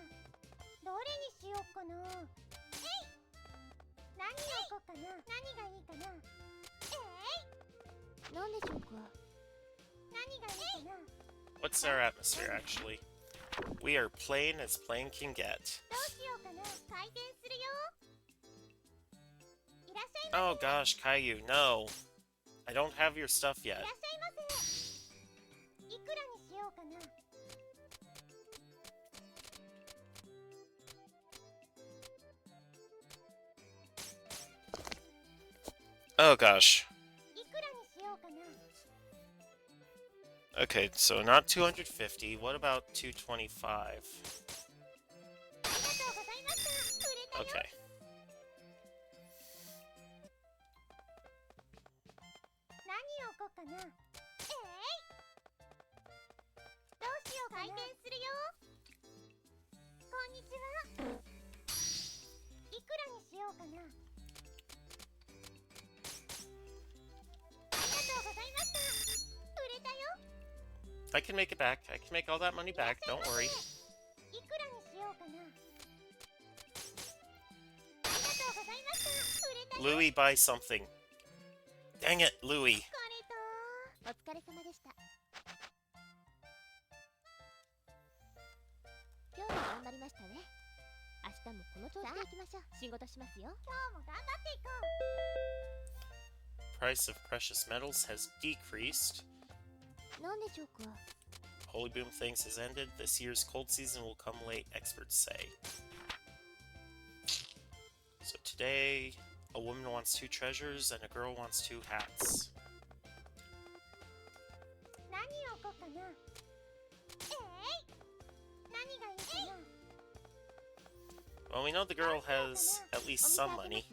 Speaker 2: どれにしようかな。何を置こうかな。何がいいかな。何でしょうか。何がいいかな。
Speaker 1: What's our atmosphere, actually? We are plain as plain can get.
Speaker 2: どうしようかな。開店するよ。いらっしゃいま
Speaker 1: Oh gosh, Caillou, no. I don't have your stuff
Speaker 2: せ。い
Speaker 1: yet.
Speaker 2: らっしゃいませ。いくらにしようかな。
Speaker 1: Oh gosh.
Speaker 2: いくらにしようかな。
Speaker 1: Okay, so not 250. What about 225?
Speaker 2: ありがとうございました。売れたよ。
Speaker 1: Okay.
Speaker 2: 何を置こうかな。どうしようかな。開店するよ。こんにちは。いくらにしようかな。ありがとうございました。売れたよ。
Speaker 1: I can make it back. I can make all that money back. Don't worry.
Speaker 2: いくらにしようかな。ありがとうございました。売れたよ。
Speaker 1: Louis, buy something. Dang it, Louis.
Speaker 2: 疲れた。お疲れ様でした。今日も頑張りましたね。明日もこの調子で行きましょう。仕事しますよ。今日も頑張っていこ
Speaker 1: price of precious metals has decreased.
Speaker 2: なんでしょうか。
Speaker 1: Holy Boom Things has ended. This year's cold season will come late, experts say. So today, a woman wants 2 treasures and a girl wants 2 hats.
Speaker 2: 何をこうかな。何がいいかな。
Speaker 1: Well, we know the girl has at least some money.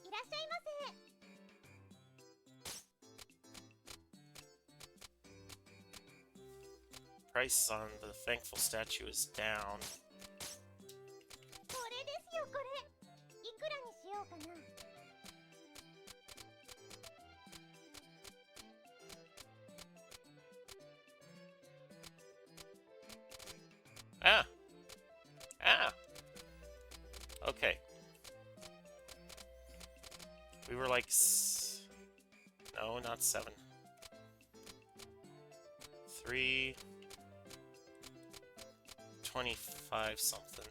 Speaker 2: いらっしゃいませ。
Speaker 1: Price on the thankful statue is down.
Speaker 2: これですよこれ。いくらにしようかな。
Speaker 1: Ah! Ah! Okay. We were like... No, not 7. 3... 25 something.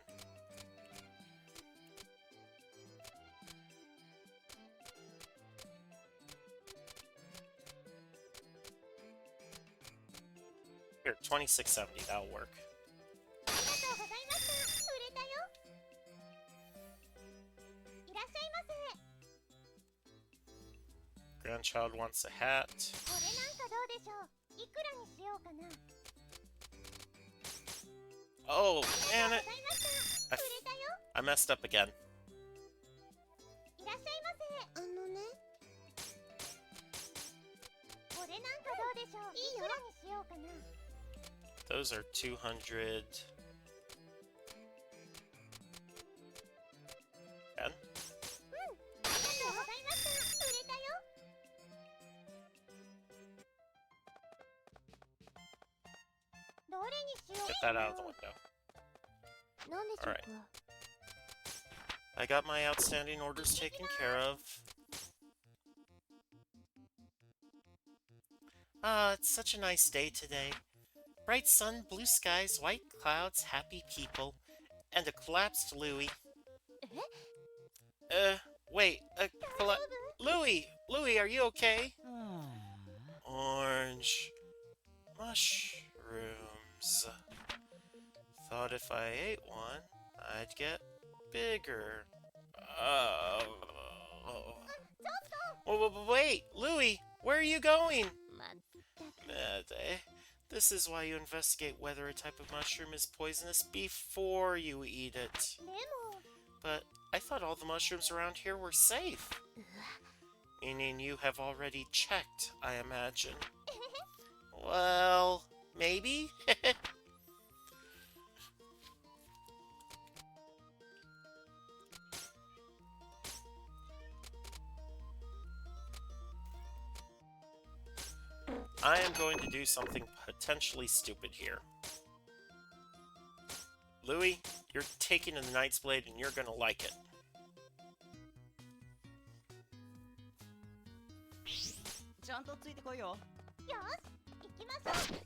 Speaker 1: Here, 2670, that'll work.
Speaker 2: ありがとうございました。売れたよ。いらっしゃいませ。
Speaker 1: Grandchild wants a hat.
Speaker 2: これなんかどうでしょう。いくらにしようかな。
Speaker 1: Oh,
Speaker 2: あり
Speaker 1: man
Speaker 2: が
Speaker 1: it!
Speaker 2: とうございました。売れたよ。
Speaker 1: I messed up again.
Speaker 2: いらっしゃいませ。ね。これなんかどうでしょう。いくらにしようかな。
Speaker 1: Those are 200... 10?
Speaker 2: ありがとうございました。売れたよ。どれにしよう
Speaker 1: Get
Speaker 2: か
Speaker 1: that
Speaker 2: な。
Speaker 1: out of the window.
Speaker 2: なんでしょうか。
Speaker 1: Alright. I got my outstanding orders taken care of. Ah, it's such a nice day today. Bright sun, blue skies, white clouds, happy people, and a collapsed Louie. Wait, Louie! Louie, are you okay? Orange mushrooms. Thought if I ate one, I'd get bigger. Wait, Louie, where are you going?
Speaker 2: まったく。
Speaker 1: This is why you investigate whether a type of mushroom is poisonous before you eat it.
Speaker 2: でも。
Speaker 1: But I thought all the mushrooms around here were safe. Meaning you have already checked, I imagine. Well, maybe? I am going to do something potentially stupid here. Louie, you're taking the Knight's Blade and you're gonna like it.
Speaker 3: ちゃんとついてこいよ。
Speaker 2: よし、行きましょう。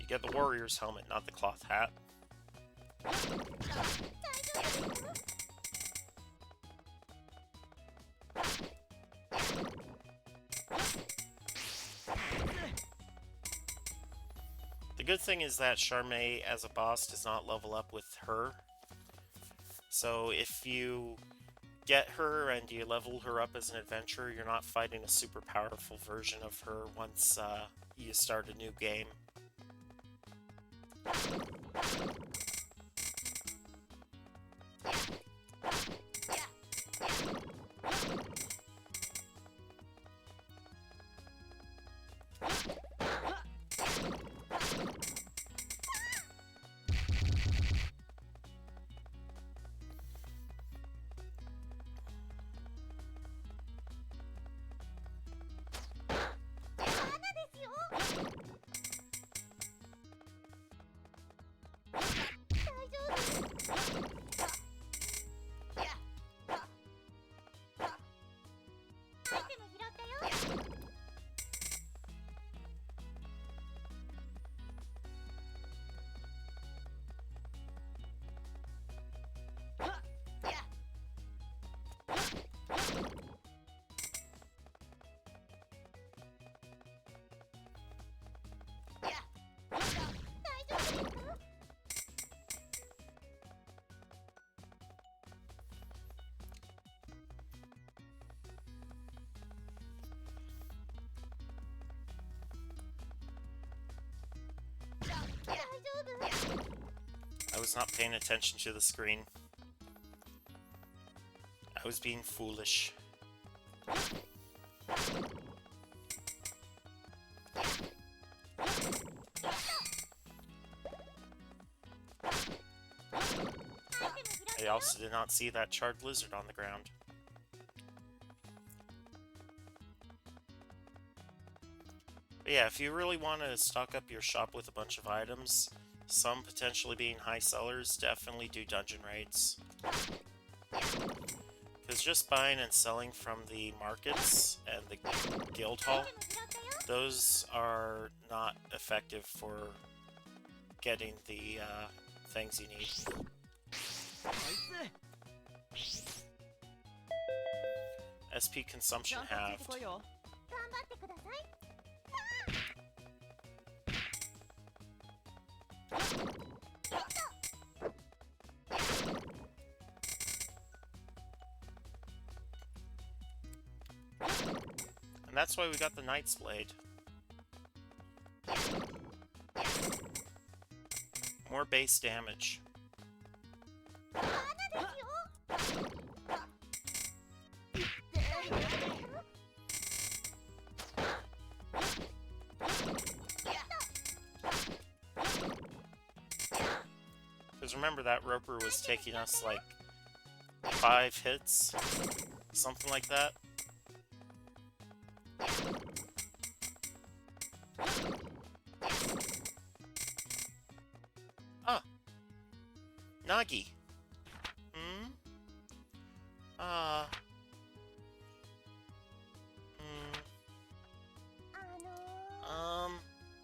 Speaker 1: You get the warrior's helmet, not the cloth hat. The good thing is that Charmaine as a boss does not level up with her. So if you get her and you level her up as an adventurer, you're not fighting a super powerful version of her once you start a new game. I was not paying attention to the screen. I was being foolish. I also did not see that charred lizard on the ground. But yeah, if you really want to stock up your shop with a bunch of items, some potentially being high sellers, definitely do dungeon raids. Because just buying and selling from the markets and the guild hall, those are not effective for getting the things you need. SP consumption
Speaker 3: ちゃんとついて
Speaker 1: halved.
Speaker 3: こいよ。
Speaker 2: 頑張ってください。
Speaker 1: And that's why we got the Knight's Blade. More base damage. Because remember, that roper was taking us like 5 hits, something like that. Ah, Nagi. Hmm.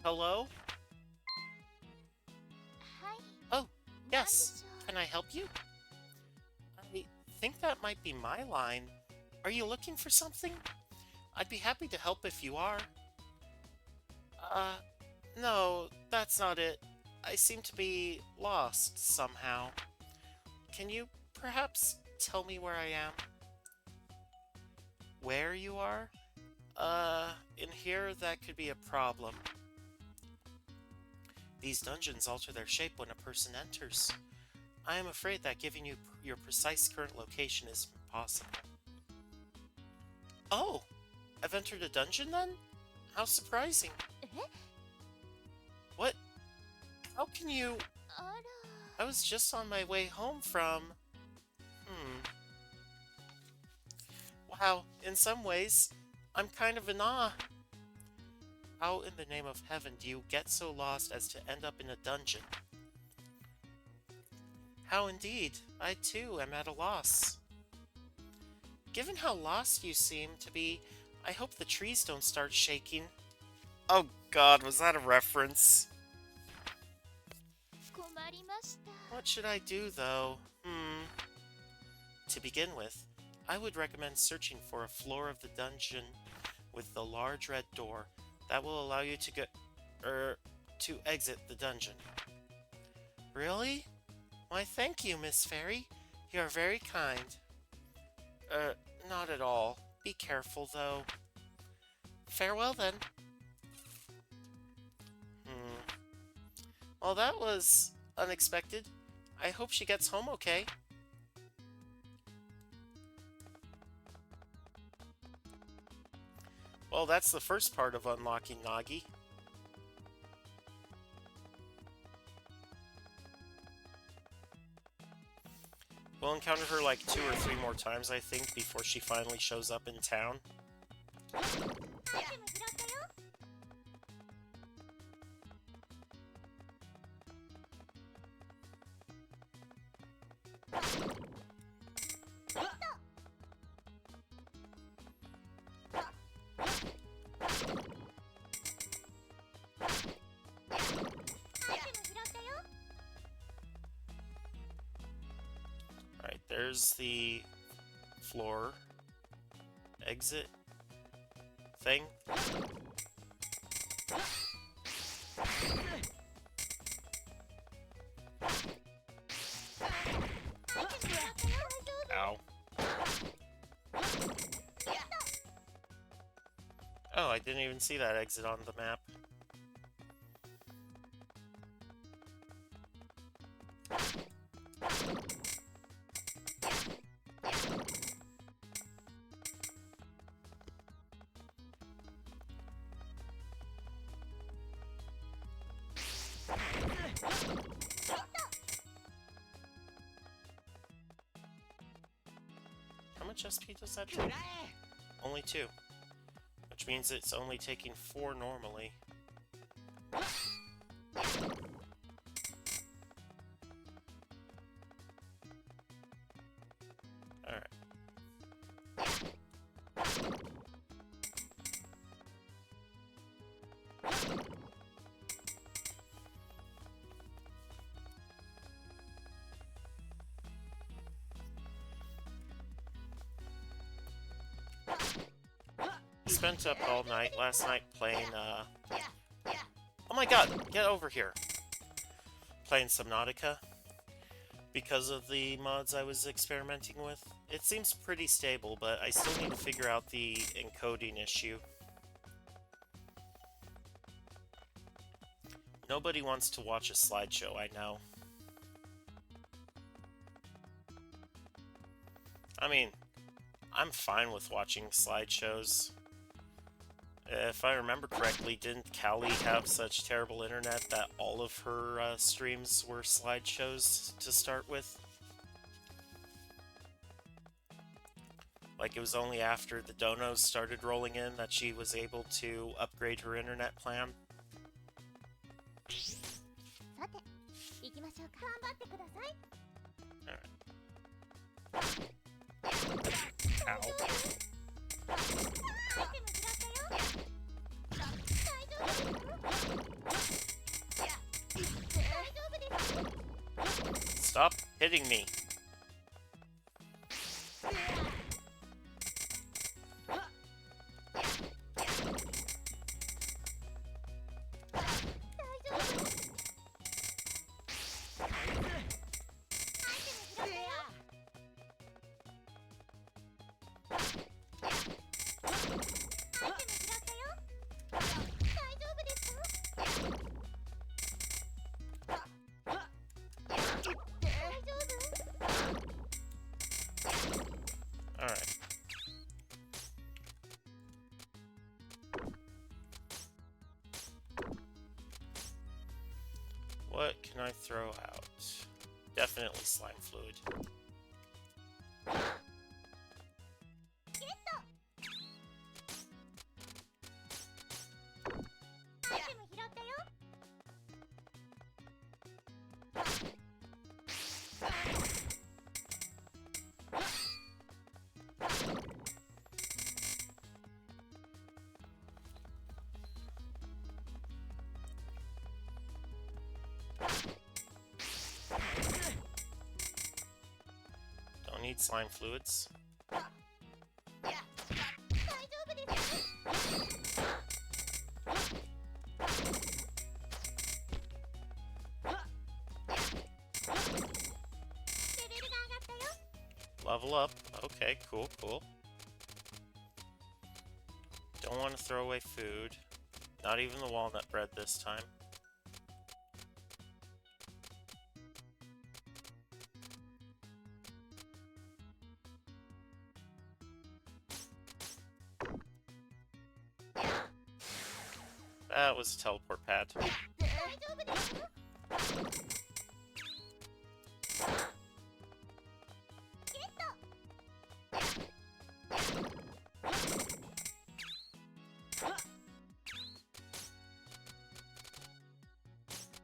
Speaker 1: Hello?
Speaker 2: はい。
Speaker 1: Oh,
Speaker 2: なん
Speaker 1: yes.
Speaker 2: でしょう。
Speaker 1: Can I help you? I think that might be my line. Are you looking for something? I'd be happy to help if you are. No, that's not it. I seem to be lost somehow. Can you perhaps tell me where I am? Where you are? In here, that could be a problem. These dungeons alter their shape when a person enters. I am afraid that giving you your precise current location is impossible. Oh! I've entered a dungeon then? How surprising.
Speaker 2: え、
Speaker 1: What? How can you...
Speaker 2: あら。
Speaker 1: I was just on my way home from... Wow, in some ways, I'm kind of in awe. How in the name of heaven do you get so lost as to end up in a dungeon? How indeed, I too am at a loss. Given how lost you seem to be, I hope the trees don't start shaking. Oh god, was that a reference?
Speaker 2: 困りました。
Speaker 1: What should I do, though? To begin with, I would recommend searching for a floor of the dungeon with the large red door. That will allow you to to exit the dungeon. Really? Why, thank you, Miss Fairy. You are very kind. Not at all. Be careful, though. Farewell, then. Well, that was unexpected. I hope she gets home okay. Well, that's the first part of unlocking Nagi. We'll encounter her like 2 or 3 more times, I think, before she finally shows up in town.
Speaker 2: アイテム拾ったよ。
Speaker 1: Alright, there's the floor exit thing. Ow. Oh, I didn't even see that exit on the map. much SP does that
Speaker 3: くら
Speaker 1: take?
Speaker 3: え
Speaker 1: Only 2. Which means it's only taking 4 normally. Alright. Spent up all night last night playing, oh my god, get over here! Playing Subnautica. Because of the mods I was experimenting with. It seems pretty stable, but I still need to figure out the encoding issue. Nobody wants to watch a slideshow, I know. I mean, I'm fine with watching slideshows. If I remember correctly, didn't Callie have such terrible internet that all of her streams were slideshows to start with? Like, it was only after the donos started rolling in that she was able to upgrade her internet plan.
Speaker 2: さて行きましょうか。頑張ってください。
Speaker 1: Ow.
Speaker 2: アイテム拾ったよ。大丈夫です。
Speaker 1: Stop hitting me. 'What can I throw out? Definitely slime fluid.
Speaker 2: アイテム拾ったよ。
Speaker 1: Don't need slime fluids.
Speaker 2: 大丈夫です。 レベルが上がったよ。
Speaker 1: Level up. Okay, cool, cool. Don't want to throw away food. Not even the walnut bread this time. That was a teleport pad.
Speaker 2: 大丈夫ですよ。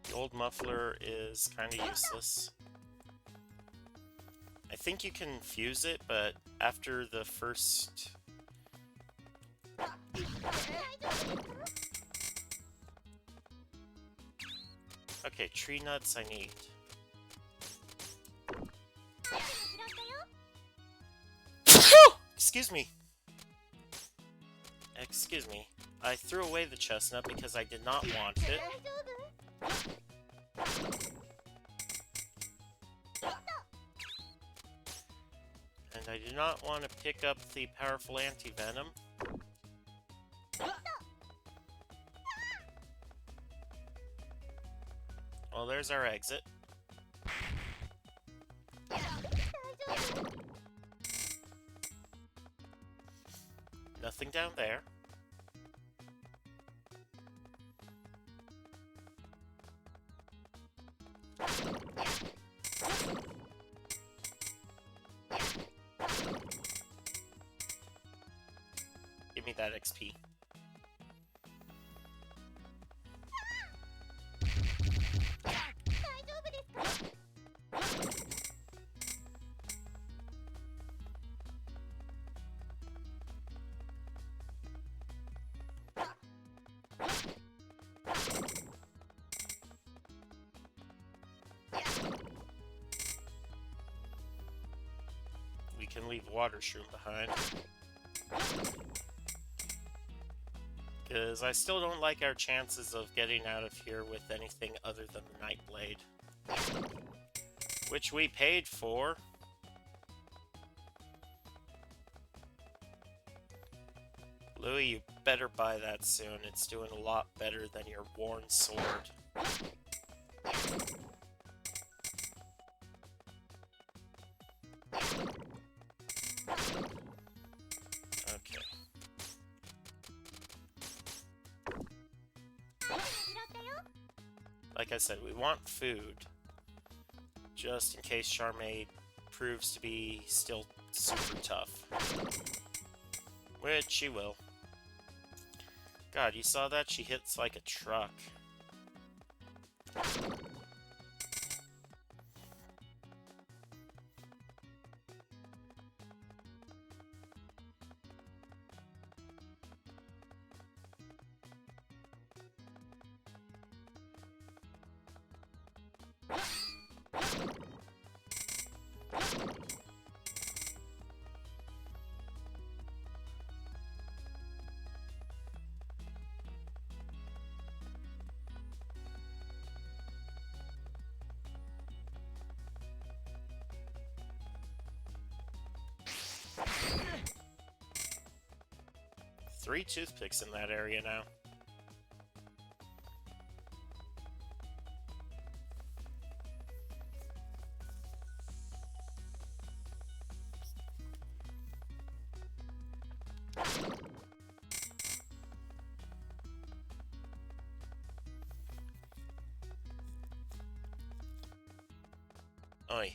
Speaker 1: The old muffler is kind of useless. I think you can fuse it, but after the first... Okay, tree nuts I need. Excuse me. Excuse me. I threw away the chestnut because I did not want it. And I do not want to pick up the powerful anti-venom. Well, there's our exit. Nothing down there. that XP. We can leave Water Shroom behind. Because I still don't like our chances of getting out of here with anything other than the Nightblade. Which we paid for. Louis, you better buy that soon. It's doing a lot better than your worn sword. Okay. Like I said, we want food. Just in case Charmaine proves to be still super tough. Which she will. God, you saw that? She hits like a truck. Three toothpicks in that area now. Oi.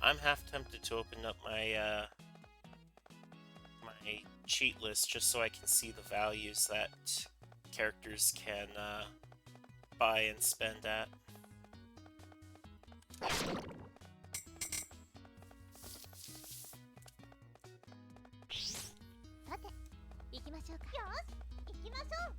Speaker 1: I'm half tempted to open up my my cheat list just so I can see the values that characters can buy and spend at.
Speaker 2: さて、行きましょうか。よし、行きましょう。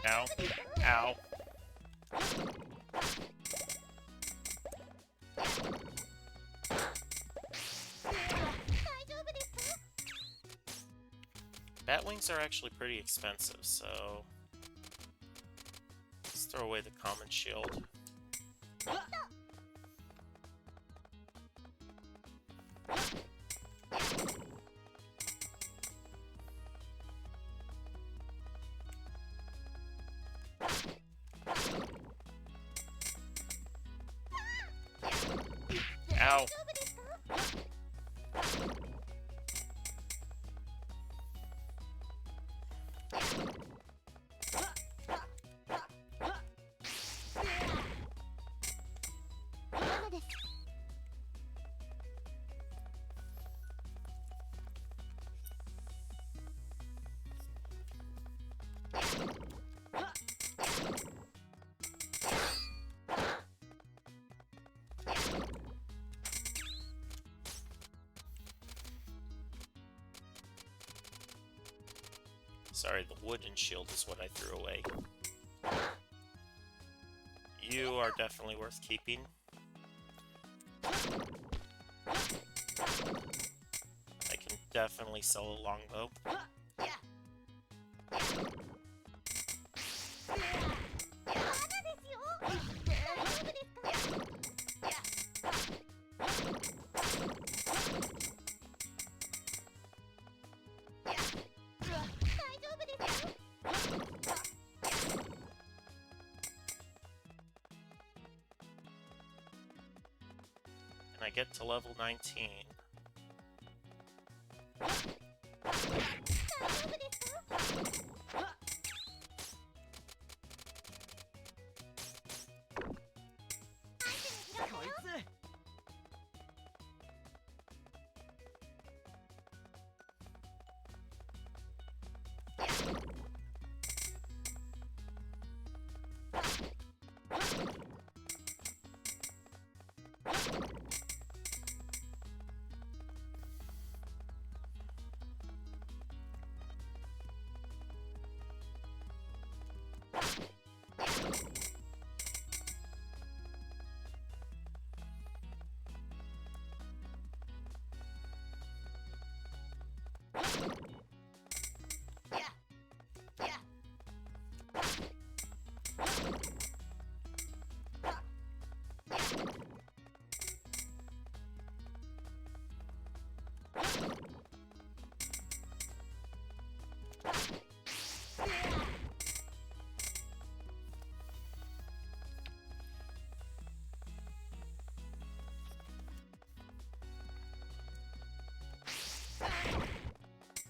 Speaker 1: Ow. Ow. Batwings are actually pretty expensive, so let's throw away the common shield. Ow. Sorry, the wooden shield is what I threw away. You are definitely worth keeping. I can definitely sell a longbow. And I get to level 19.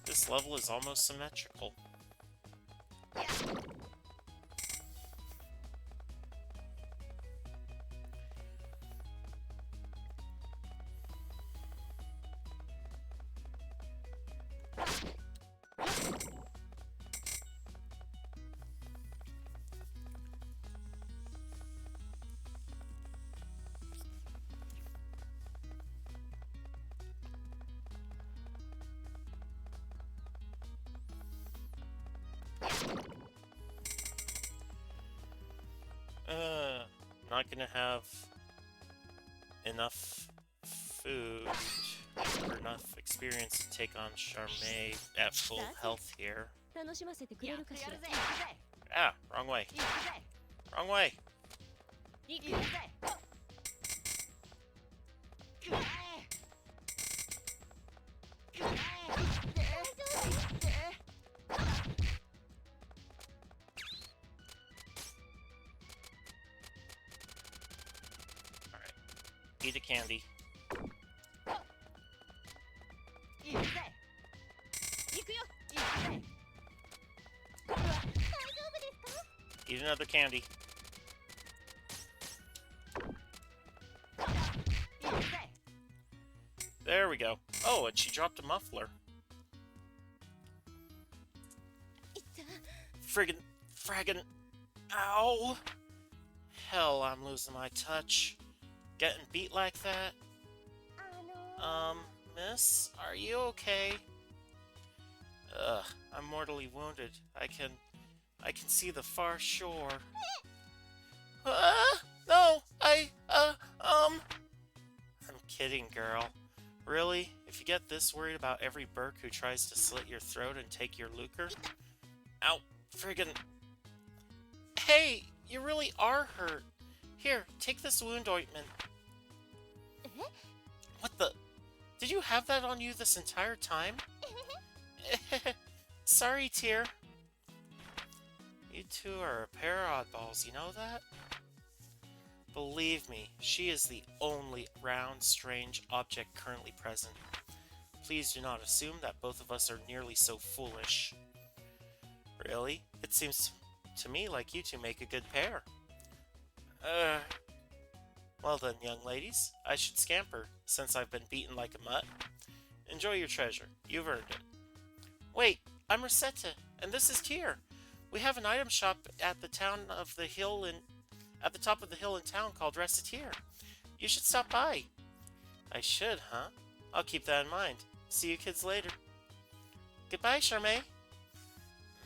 Speaker 1: This level is almost symmetrical. Not gonna have enough food or enough experience to take on Charmaine at full health here. Ah, wrong way. Wrong way. Eat a candy. Eat another candy. There we go. Oh, and she dropped a muffler. Fraggin'. Ow! Hell, I'm losing my touch. Getting beat like that? Miss? Are you okay? Ugh, I'm mortally wounded. I can see the far shore. No! I'm kidding, girl. Really? If you get this worried about every Burk who tries to slit your throat and take your lucre? Ow! Friggin'. Hey! You really are hurt. Here, take this wound ointment. What the? Did you have that on you this entire time? Sorry, Tear. You two are a pair of oddballs, you know that? Believe me, she is the only round, strange object currently present. Please do not assume that both of us are nearly so foolish. Really? It seems to me like you two make a good pair. Well then, young ladies, I should scamper, since I've been beaten like a mutt. Enjoy your treasure. You've earned it. Wait, I'm Recettear, and this is Tear. We have an item shop at the top of the hill in town called Recettear. You should stop by. I should, huh? I'll keep that in mind. See you kids later. Goodbye, Charmaine.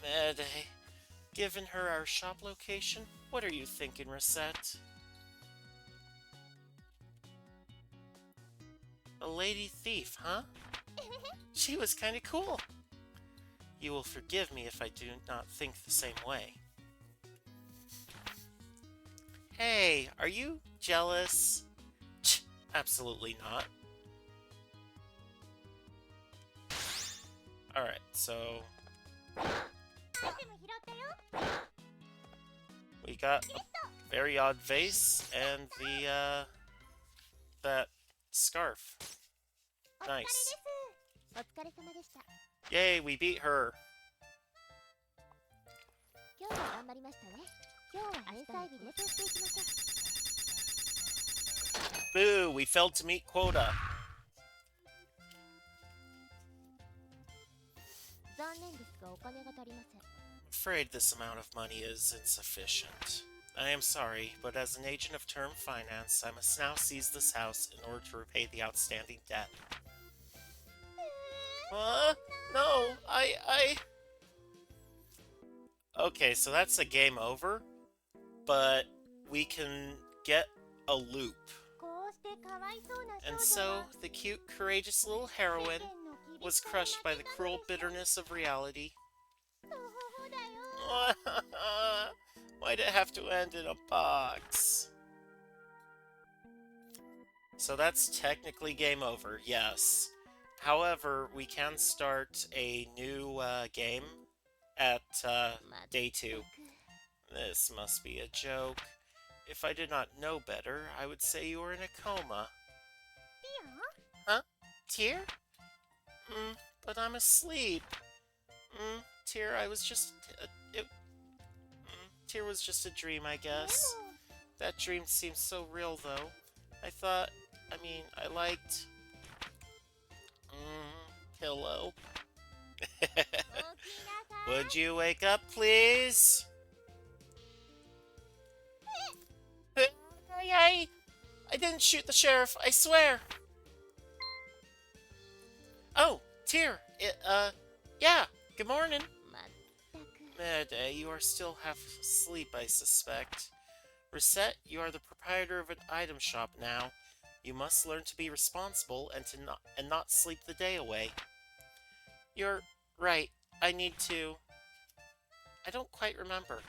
Speaker 1: Mayday. Given her our shop location, what are you thinking, Recette? A lady thief, huh? She was kinda cool. You will forgive me if I do not think the same way. Hey, are you jealous? Absolutely not. Alright, so we got a very odd vase and the that scarf. Nice.
Speaker 2: お疲れ様でした。
Speaker 1: Yay, we beat her.
Speaker 2: 今日は頑張りましたね。今日は明細日でしていきましょう。
Speaker 1: Boo, we failed to meet quota.
Speaker 2: 残念ですがお金が足りません。
Speaker 1: Afraid this amount of money is insufficient. I am sorry, but as an agent of term finance, I must now seize this house in order to repay the outstanding debt. No, I... Okay, so that's a game over, but we can get a loop.
Speaker 2: こうしてかわいそうな
Speaker 1: And
Speaker 2: 少女は
Speaker 1: so, the cute, courageous little
Speaker 2: 世
Speaker 1: heroine
Speaker 2: 間の厳し
Speaker 1: was
Speaker 2: さに
Speaker 1: crushed by the
Speaker 2: 負けた
Speaker 1: cruel
Speaker 2: のでしょう。
Speaker 1: bitterness of reality.
Speaker 2: そうだよ。
Speaker 1: Why'd it have to end in a box? So that's technically game over, yes. However, we can start a new game at day 2. This must be a joke. If I did not know better, I would say you were in a coma.
Speaker 2: ピ
Speaker 1: Huh? Tear? But I'm asleep. Tear, I was just... Tear was just a dream, I
Speaker 2: アン。で
Speaker 1: guess.
Speaker 2: も
Speaker 1: That dream seems so real, though. I liked... Pillow.
Speaker 2: 起きなさい。
Speaker 1: Would you wake up, please? I didn't shoot the sheriff, I swear. Oh, Tear. Yeah. Good morning.
Speaker 2: まったく。
Speaker 1: Mayday, you are still half asleep, I suspect. Recette, you are the proprietor of an item shop now. You must learn to be responsible and not sleep the day away. You're right. I need to... I don't quite remember.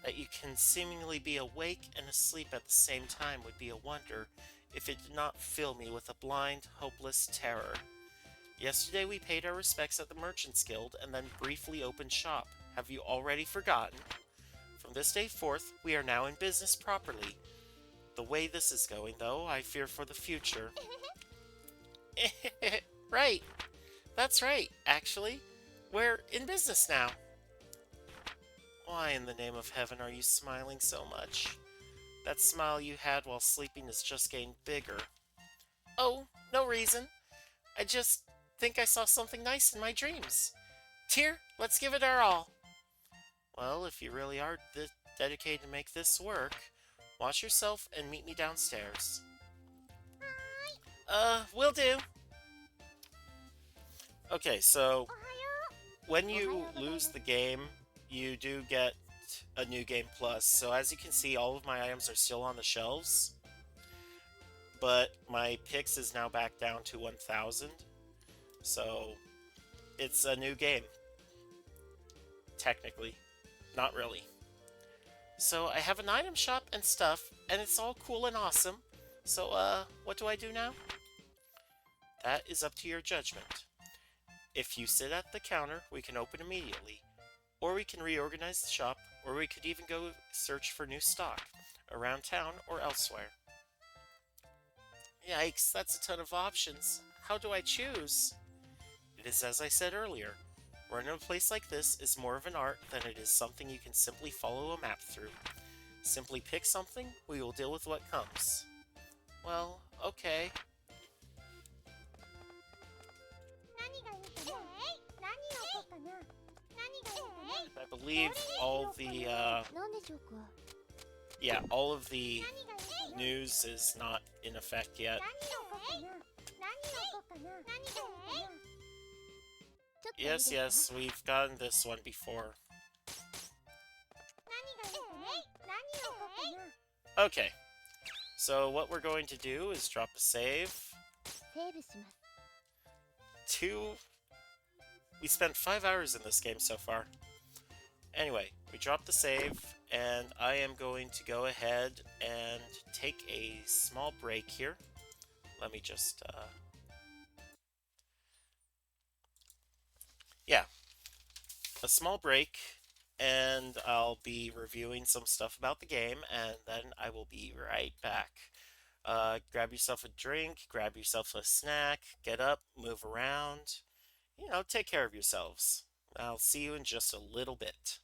Speaker 1: That you can seemingly be awake and asleep at the same time would be a wonder if it did not fill me with a blind, hopeless terror. Yesterday we paid our respects at the Merchants Guild and then briefly opened shop. Have you already forgotten? From this day forth, we are now in business properly. The way this is going, though, I fear for the future. Right. That's right, actually. We're in business now. Why in the name of heaven are you smiling so much? That smile you had while sleeping is just getting bigger. Oh, no reason. I just think I saw something nice in my dreams. Tear, let's give it our all. Well, if you really are dedicated to make this work, watch yourself and meet me downstairs. Will do. Okay, so
Speaker 2: おはよ
Speaker 1: when you lose the game, you do get a new game plus. So as you can see, all of my items are still on the shelves, but my picks is now back down to 1,000. So it's a new game. Technically. Not really. So I have an item shop and stuff, and it's all cool and awesome. So, what do I do now? That is up to your judgment. If you sit at the counter, we can open immediately. Or we can reorganize the shop, or we could even go search for new stock, around town or elsewhere. Yikes, that's a ton of options. How do I choose? It is as I said earlier. Running a place like this is more of an art than it is something you can simply follow a map through. Simply pick something, we will deal with what comes. Well, okay.
Speaker 2: 何がいいかな。何を置こうかな。何がいいかな。
Speaker 1: I believe all the,
Speaker 2: 何でしょうか。
Speaker 1: yeah, all of the
Speaker 2: 何がいいかな。
Speaker 1: news is not in effect yet.
Speaker 2: 何を置こうかな。何を置こうかな。何がいいかな。ち
Speaker 1: Yes, yes, we've gotten this one before.
Speaker 2: 何がいいかね。何を書くかな。
Speaker 1: Okay, so what we're going to do is drop a save.
Speaker 2: セーブします。
Speaker 1: We spent 5 hours in this game so far. Anyway, we dropped the save, and I am going to go ahead and take a small break here. Let me just, yeah, a small break, and I'll be reviewing some stuff about the game, and then I will be right back. Grab yourself a drink, grab yourself a snack, get up, move around. You know, take care of yourselves. I'll see you in just a little bit.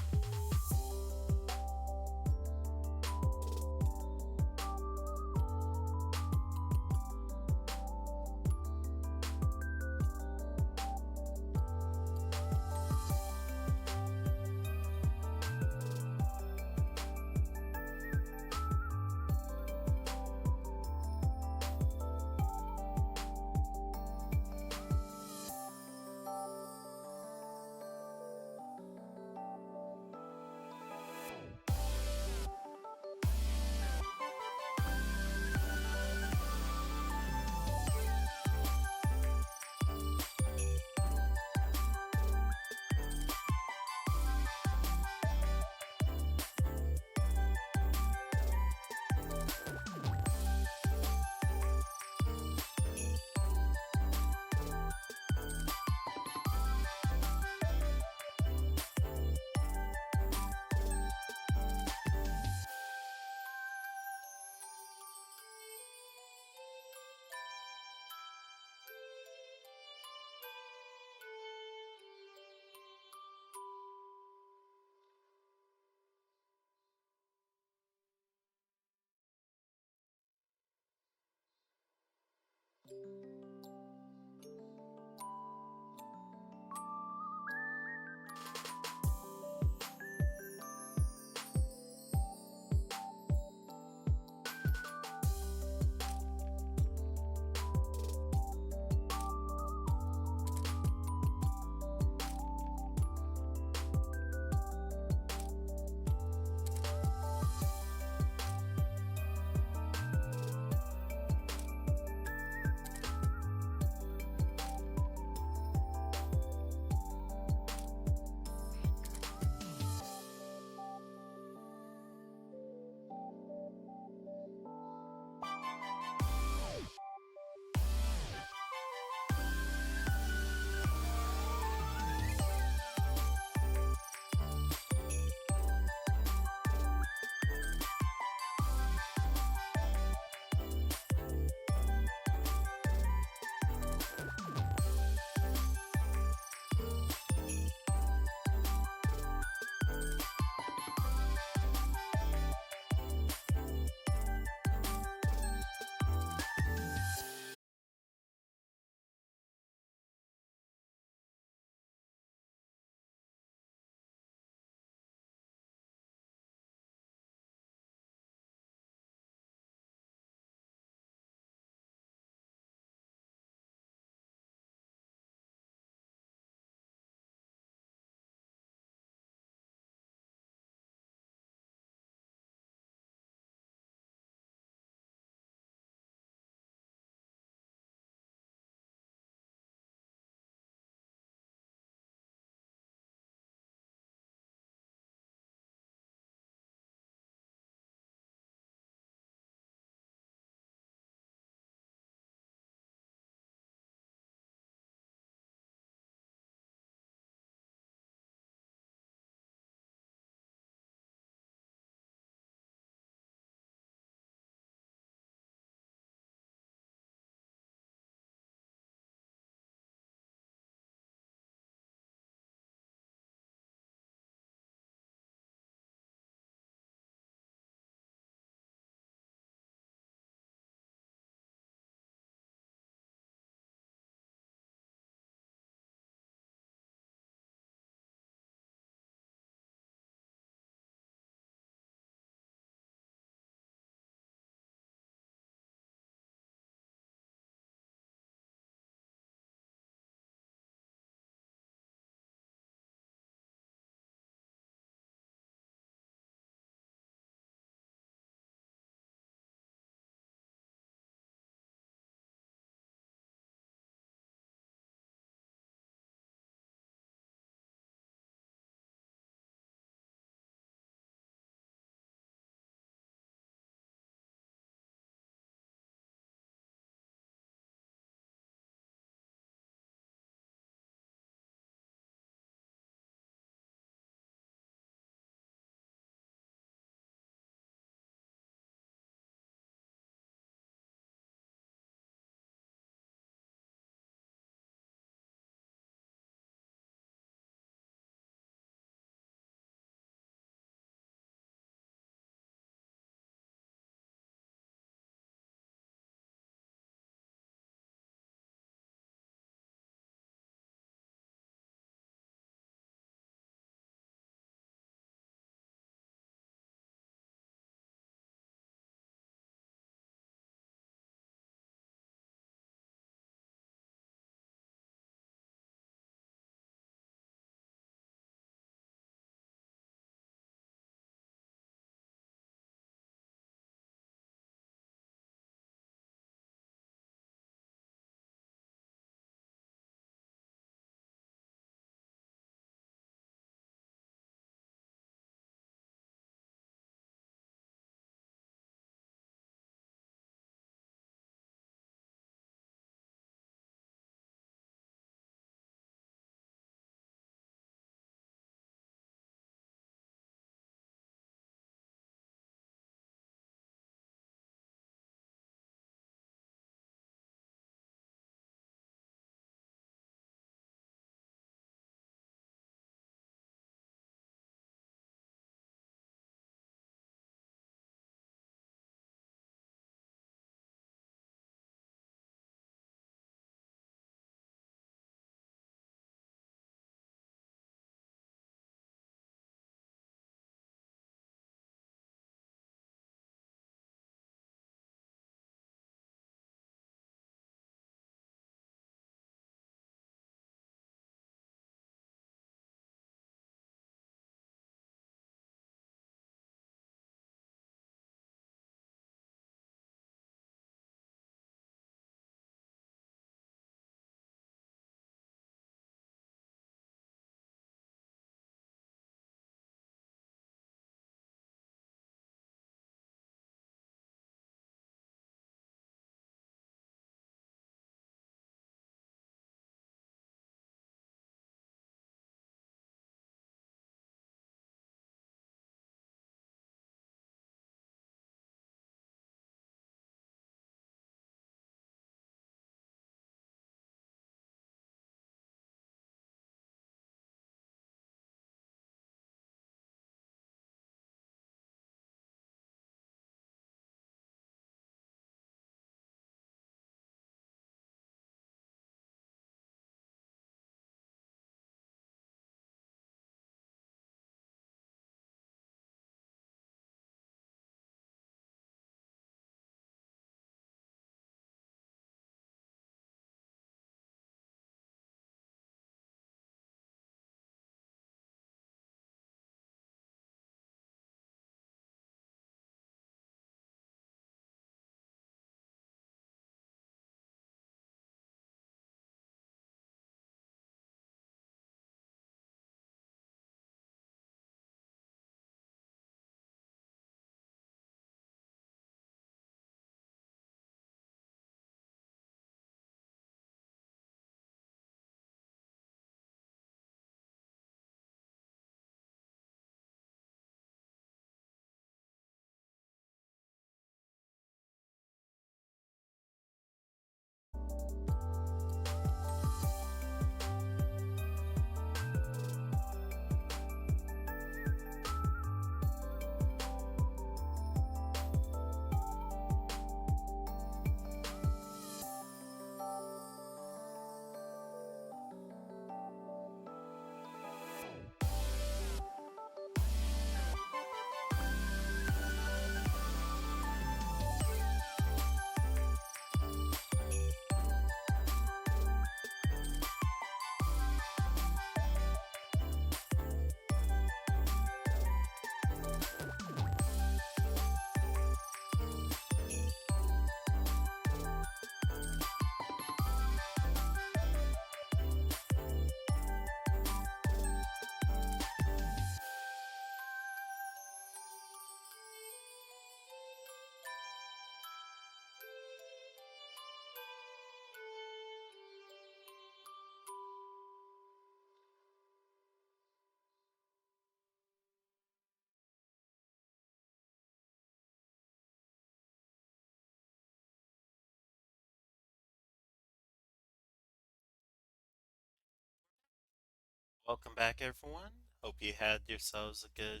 Speaker 1: Welcome back, everyone. Hope you had yourselves a good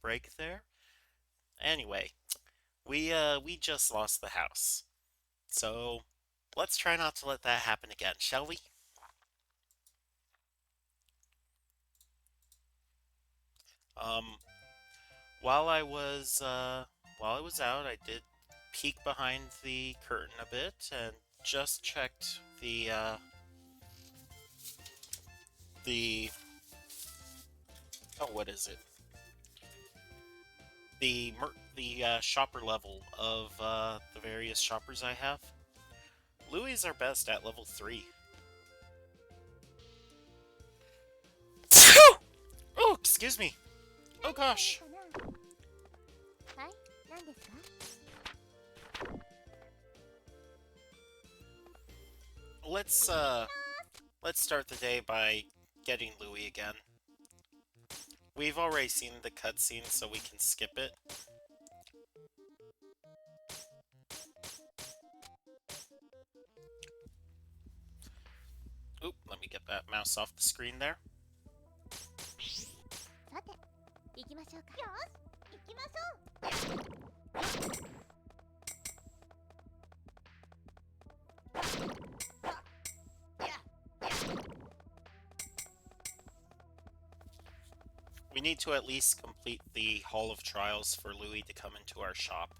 Speaker 1: break there. Anyway, we just lost the house, so let's try not to let that happen again, shall we? Um, while I was out, I did peek behind the curtain a bit and just checked the what is it? The shopper level of the various shoppers I have. Louis are best at level 3. Oh, excuse me. Oh gosh.
Speaker 2: はい、何ですか？
Speaker 1: Let's let's start the day by getting Louis again. We've already seen the cutscene, so we can skip it. Oop, let me get that mouse off the screen there.
Speaker 2: さて、行きましょうか。よし、行きましょう。
Speaker 1: We need to at least complete the Hall of Trials for Louis to come into our shop.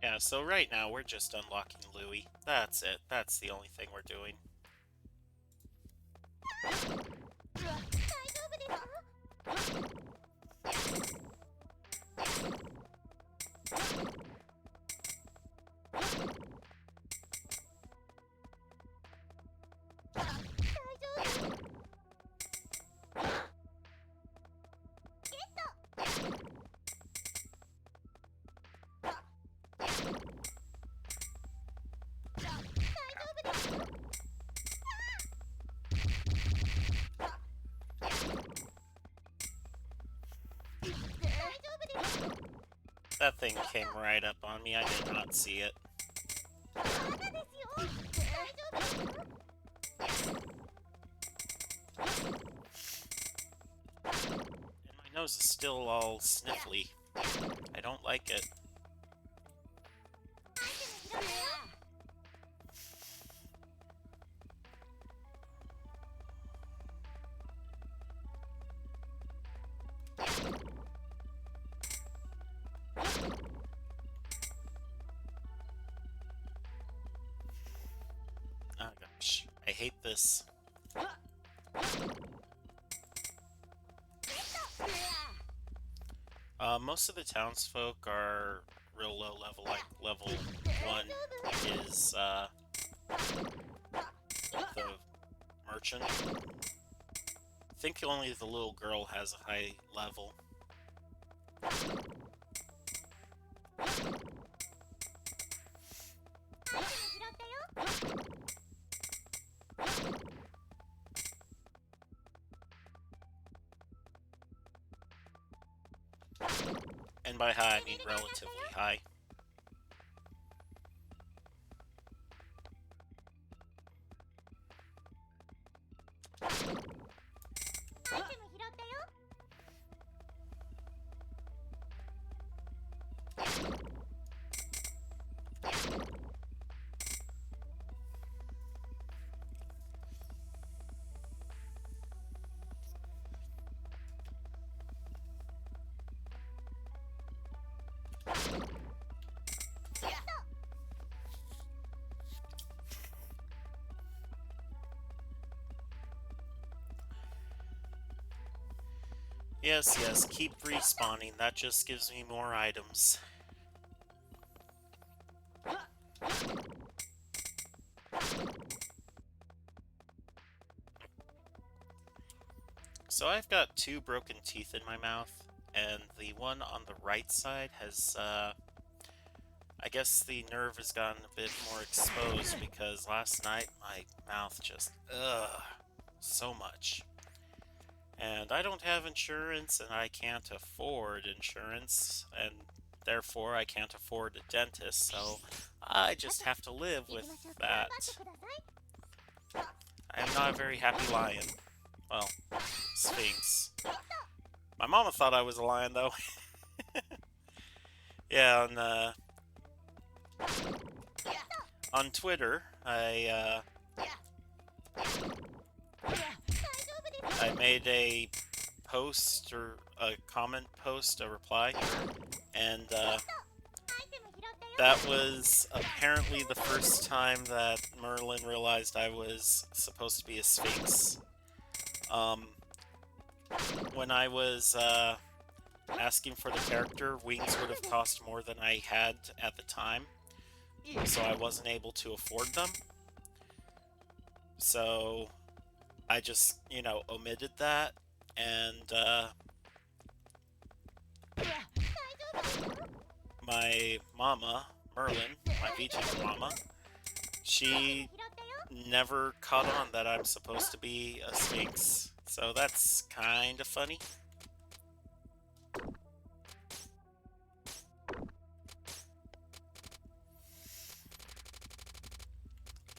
Speaker 1: Yeah, so right now we're just unlocking Louis. That's it. That's the only thing we're doing. That thing came right up on me. I did not see it. And my nose is still all sniffly. I don't like it. Oh gosh, I hate this. Most of the townsfolk are real low level, like level 1 is the merchant. I think only the little girl has a high level. And by high, I mean relatively high. Yes, yes, keep respawning. That just gives me more items. So I've got 2 broken teeth in my mouth, and the one on the right side has, I guess the nerve has gotten a bit more exposed because last night my mouth just, so much. And I don't have insurance, and I can't afford insurance, and therefore I can't afford a dentist, so I just have to live with that. I am not a very happy lion. Well, Sphinx. My mama thought I was a lion, though. Yeah, on Twitter, I made a post, or a comment post, a reply, and that was apparently the first time that Merlin realized I was supposed to be a Sphinx. When I was asking for the character, wings would have cost more than I had at the time, so I wasn't able to afford them. So I just, omitted that, and my mama, Merlin, my VTuber mama, she never caught on that I'm supposed to be a Sphinx. So that's kind of funny.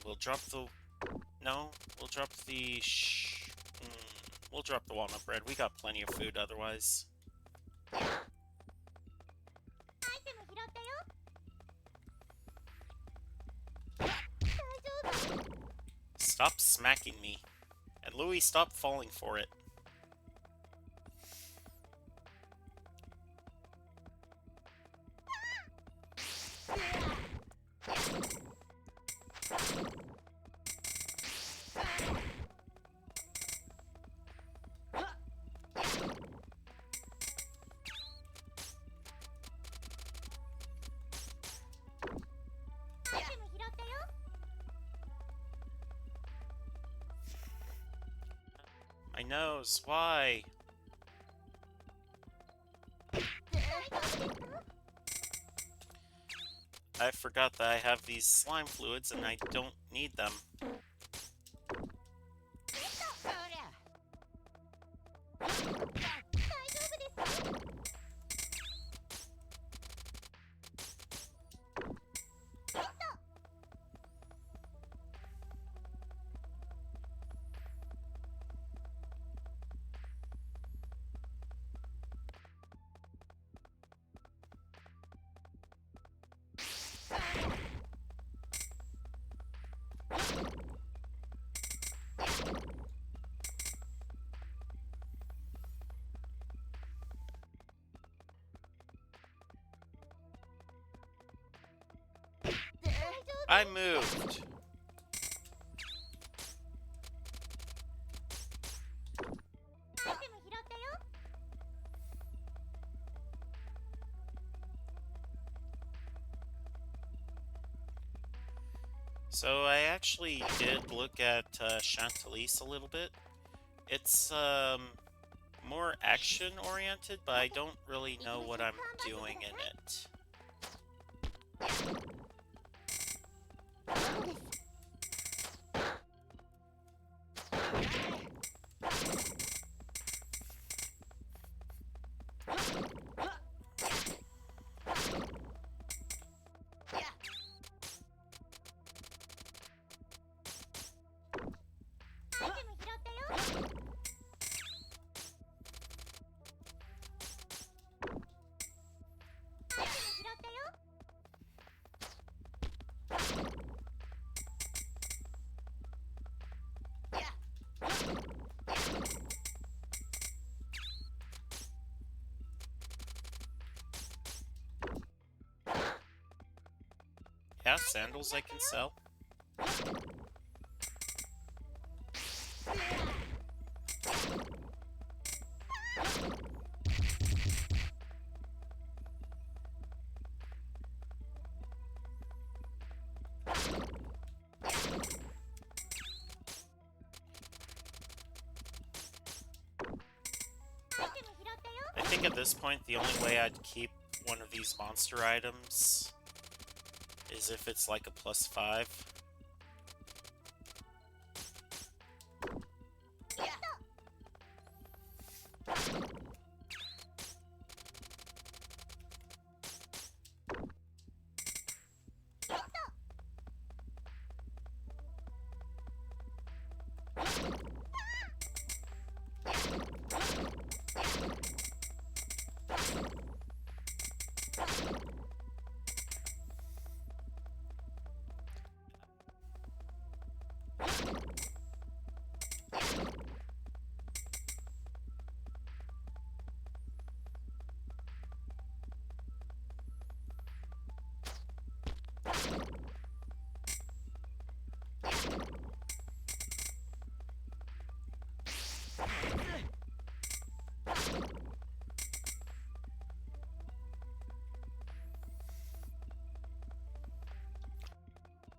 Speaker 1: We'll drop the... No, we'll drop the... We'll drop the walnut bread. We got plenty of food otherwise. Stop smacking me. And Louis, stop falling for it. My nose, why? I forgot that I have these slime fluids and I don't need them. I moved. So I actually did look at Chantilly's a little bit. It's more action-oriented, but I don't really know what I'm doing in it. Yeah, sandals I can sell. think at this point, the only way I'd keep one of these monster items is if it's like a +5.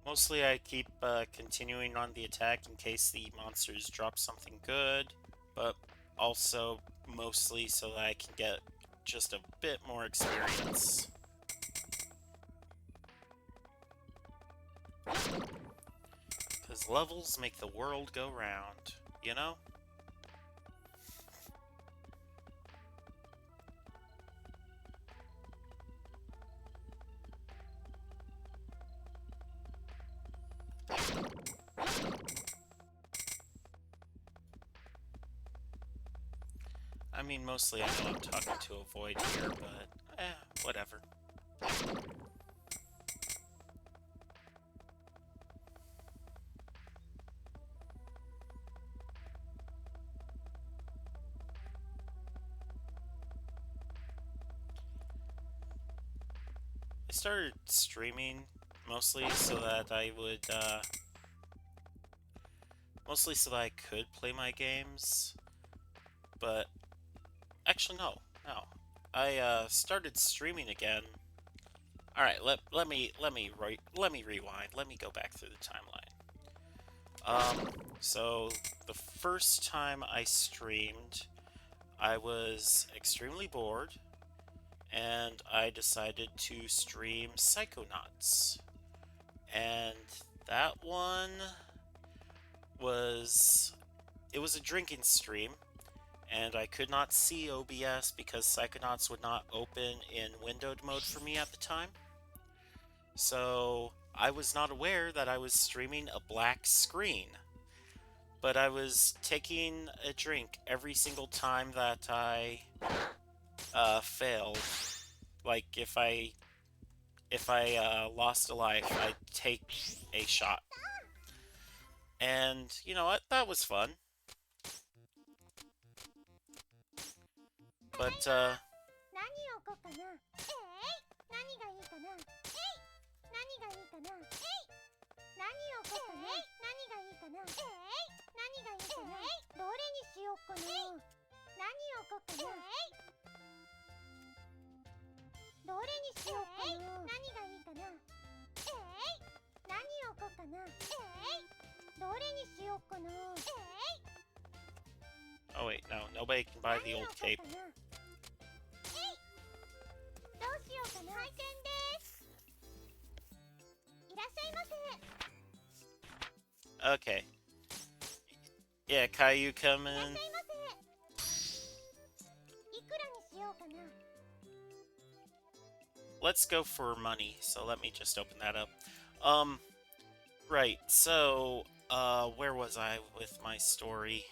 Speaker 1: Mostly I keep continuing on the attack in case the monsters drop something good, but also mostly so that I can get just a bit more experience. Because levels make the world go round, you know? I mean, mostly I know I'm talking to a void here, but whatever. I started streaming mostly so that I would, mostly so that I could play my games, but actually no. I started streaming again. All right, let me rewind. Let me go back through the timeline. So the first time I streamed, I was extremely bored, and I decided to stream Psychonauts. And that one it was a drinking stream, and I could not see OBS because Psychonauts would not open in windowed mode for me at the time. So I was not aware that I was streaming a black screen. But I was taking a drink every single time that I failed. Like if I lost a life, I'd take a shot. And you know what? That was fun. But
Speaker 2: 何をこうかな何がいいかな何がいいかな何をこうかな何がいいかな何がいいかなどれにしようかな何をこうかなどれにしようかな何がいいかな何をこうかなどれにしようかな
Speaker 1: oh wait, no, nobody can buy the old cape.
Speaker 2: どうしようかな開店ですいらっしゃいませ
Speaker 1: Okay. Yeah, Caillou, come
Speaker 2: いらっしゃい
Speaker 1: in.
Speaker 2: ませいくらにしようかな
Speaker 1: Let's go for money. So let me just open that up. Right. So, where was I with my story?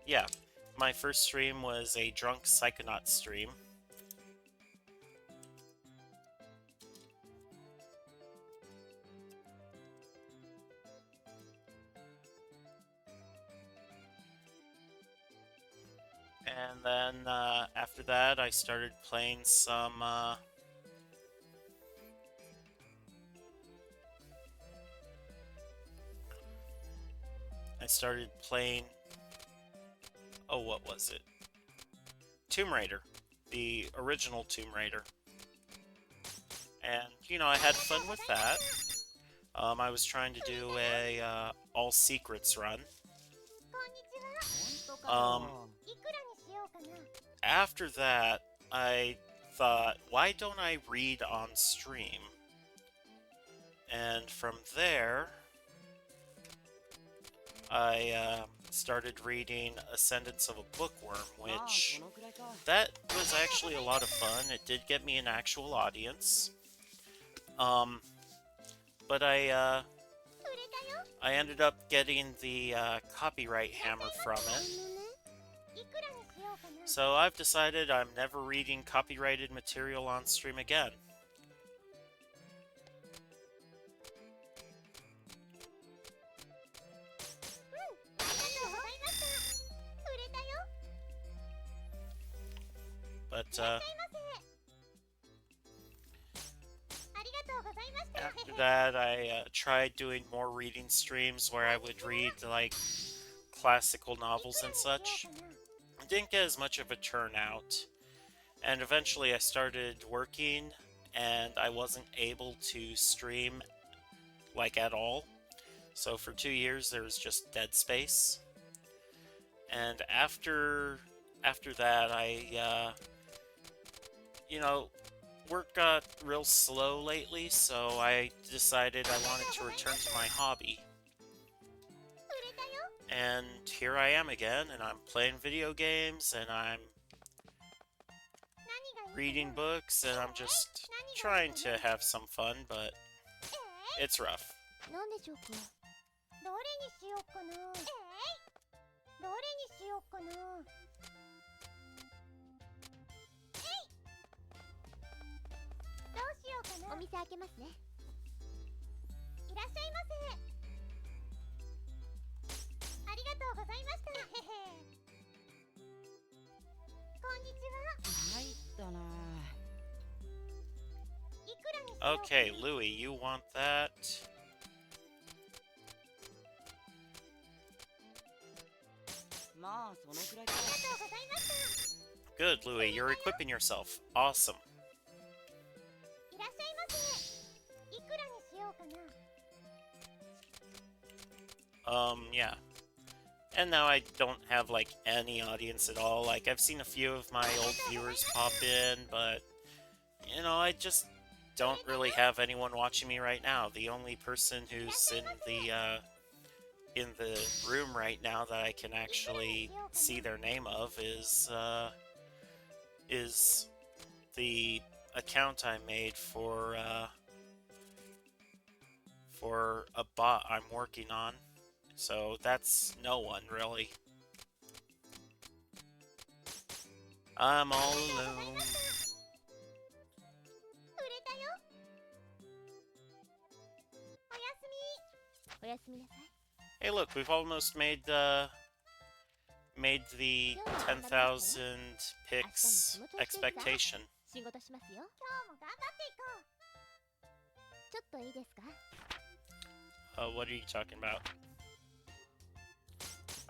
Speaker 1: Yeah. My first stream was a drunk Psychonaut stream. And then, after that, I started playing some, oh, what was it? Tomb Raider. The original Tomb Raider. And, you know, I had fun with that. I was trying to do a all secrets run.
Speaker 2: こんにちは。
Speaker 3: 本当かよ。
Speaker 2: いくらにしようかな。
Speaker 1: After that, I thought, why don't I read on stream? And from there, I started reading Ascendance of a Bookworm,
Speaker 3: まあ
Speaker 1: which
Speaker 3: そのくらいか。
Speaker 1: that was actually a lot of fun. It did get me an actual audience. But
Speaker 2: 売れたよ。
Speaker 1: I ended up getting the copyright hammer from it.
Speaker 2: いくらにしようかな。
Speaker 1: So I've decided I'm never reading copyrighted material on stream again.
Speaker 2: ありがとうございました。売れたよ。
Speaker 1: But
Speaker 2: いらっしゃいませ。ありがとうございました。
Speaker 1: after that, I tried doing more reading streams where I would read like classical novels and such. It didn't get as much of a turnout, and eventually I started working, and I wasn't able to stream like at all. So for 2 years there was just dead space. And after that, I work got real slow lately, so I decided I wanted to return to my hobby.
Speaker 2: 売れたよ。
Speaker 1: And here I am again, and I'm playing video games, and I'm
Speaker 2: 何がいいかな。
Speaker 1: reading books, and I'm just trying to have some fun, but it's rough.
Speaker 2: なんでしょうか。どれにしようかな。どれにしようかな。どうしようかな。お店開けますね。いらっしゃいませ。ありがとうございました。こんにちは。
Speaker 3: 入ったな。
Speaker 2: いくらにしようかな。
Speaker 1: Okay, Louis, you want that?
Speaker 3: まあそのくらいか。
Speaker 2: ありがとうございました。
Speaker 1: Good, Louis, you're equipping yourself. Awesome.
Speaker 2: いらっしゃいませ。いくらにしようかな。
Speaker 1: Yeah. And now I don't have like any audience at all. Like I've seen a few of my old viewers pop in, but I just don't really have anyone watching me right now. The only person who's in the room right now that I can actually see their name of is the account I made for a bot I'm working on. So that's no one really. I'm all alone.
Speaker 2: 売れたよ。おやすみ。おやすみなさい。
Speaker 1: Hey, look, we've almost made the 10,000 picks expectation.
Speaker 2: 仕事しますよ。今日も頑張っていこう。ちょっといいですか。
Speaker 1: What are you talking about?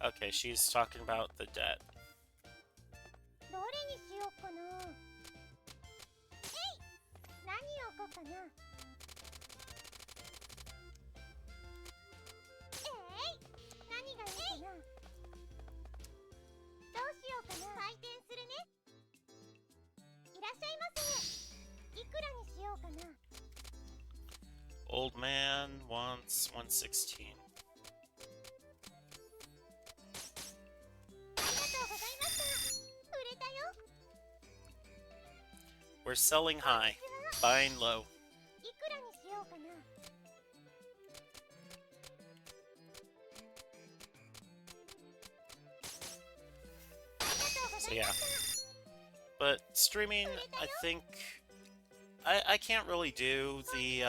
Speaker 1: Okay, she's talking about the debt.
Speaker 2: どれにしようかな。えい。何を置こうかな。何がいいかな。どうしようかな。採点するね。いらっしゃいませ。いくらにしようかな。
Speaker 1: Old man wants 116.
Speaker 2: ありがとうございました。売れたよ。
Speaker 1: We're selling high, buying low.
Speaker 2: いくらにしようかな。
Speaker 1: So yeah. But streaming, I think I can't really do the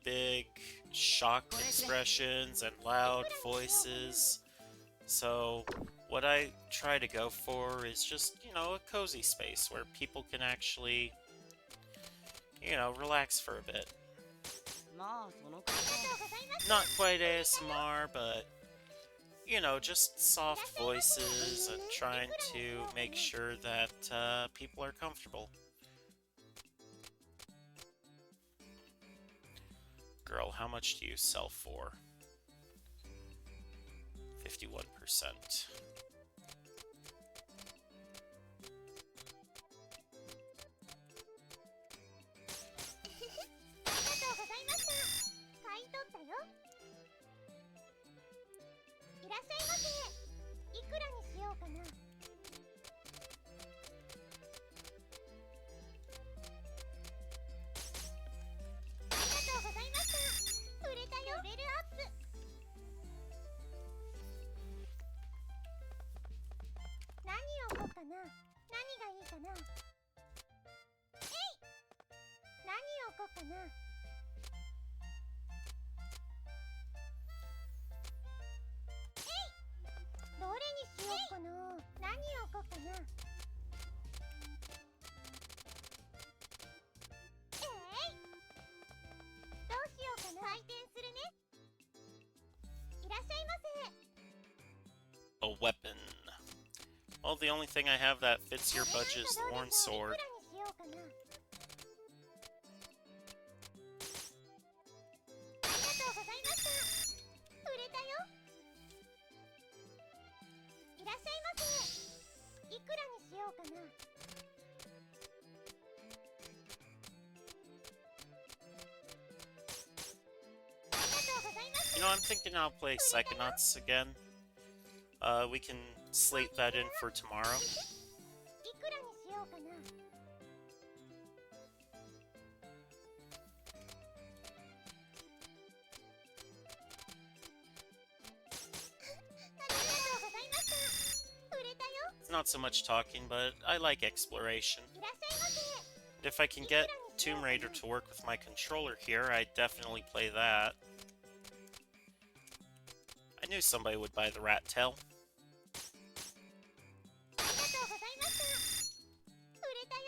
Speaker 1: big shock expressions and loud voices. So what I try to go for is just, a cozy space where people can actually, relax for a bit.
Speaker 3: まあそのくらいか。
Speaker 1: Not quite ASMR, but just soft voices and trying to make sure that people are comfortable. Girl, how much do you sell for? 51%.
Speaker 2: ありがとうございました。買い取ったよ。いらっしゃいませ。いくらにしようかな。ありがとうございました。売れたよ。レベルアップ。何を置こうかな。何がいいかな。えい。何を置こうかな。どれにしようかな。何を置こうかな。どうしようかな。回転するね。いらっしゃいませ。
Speaker 1: A weapon. Well, the only thing I have that fits your budget is the worn
Speaker 2: い
Speaker 1: sword.
Speaker 2: くらにしようかな。ありがとうございました。売れたよ。いらっしゃいませ。いくらにしようかな。ありがとうございました。
Speaker 1: You know, I'm thinking I'll play Psychonauts again. We can slate that in for tomorrow.
Speaker 2: いくらにしようかな。ありがとうございました。売れたよ。
Speaker 1: It's not so much talking, but I like exploration.
Speaker 2: いらっしゃいませ。
Speaker 1: If I can get Tomb Raider to work with my controller here, I'd definitely play that. I knew somebody would buy the rat tail.
Speaker 2: ありがとうございました。売れたよ。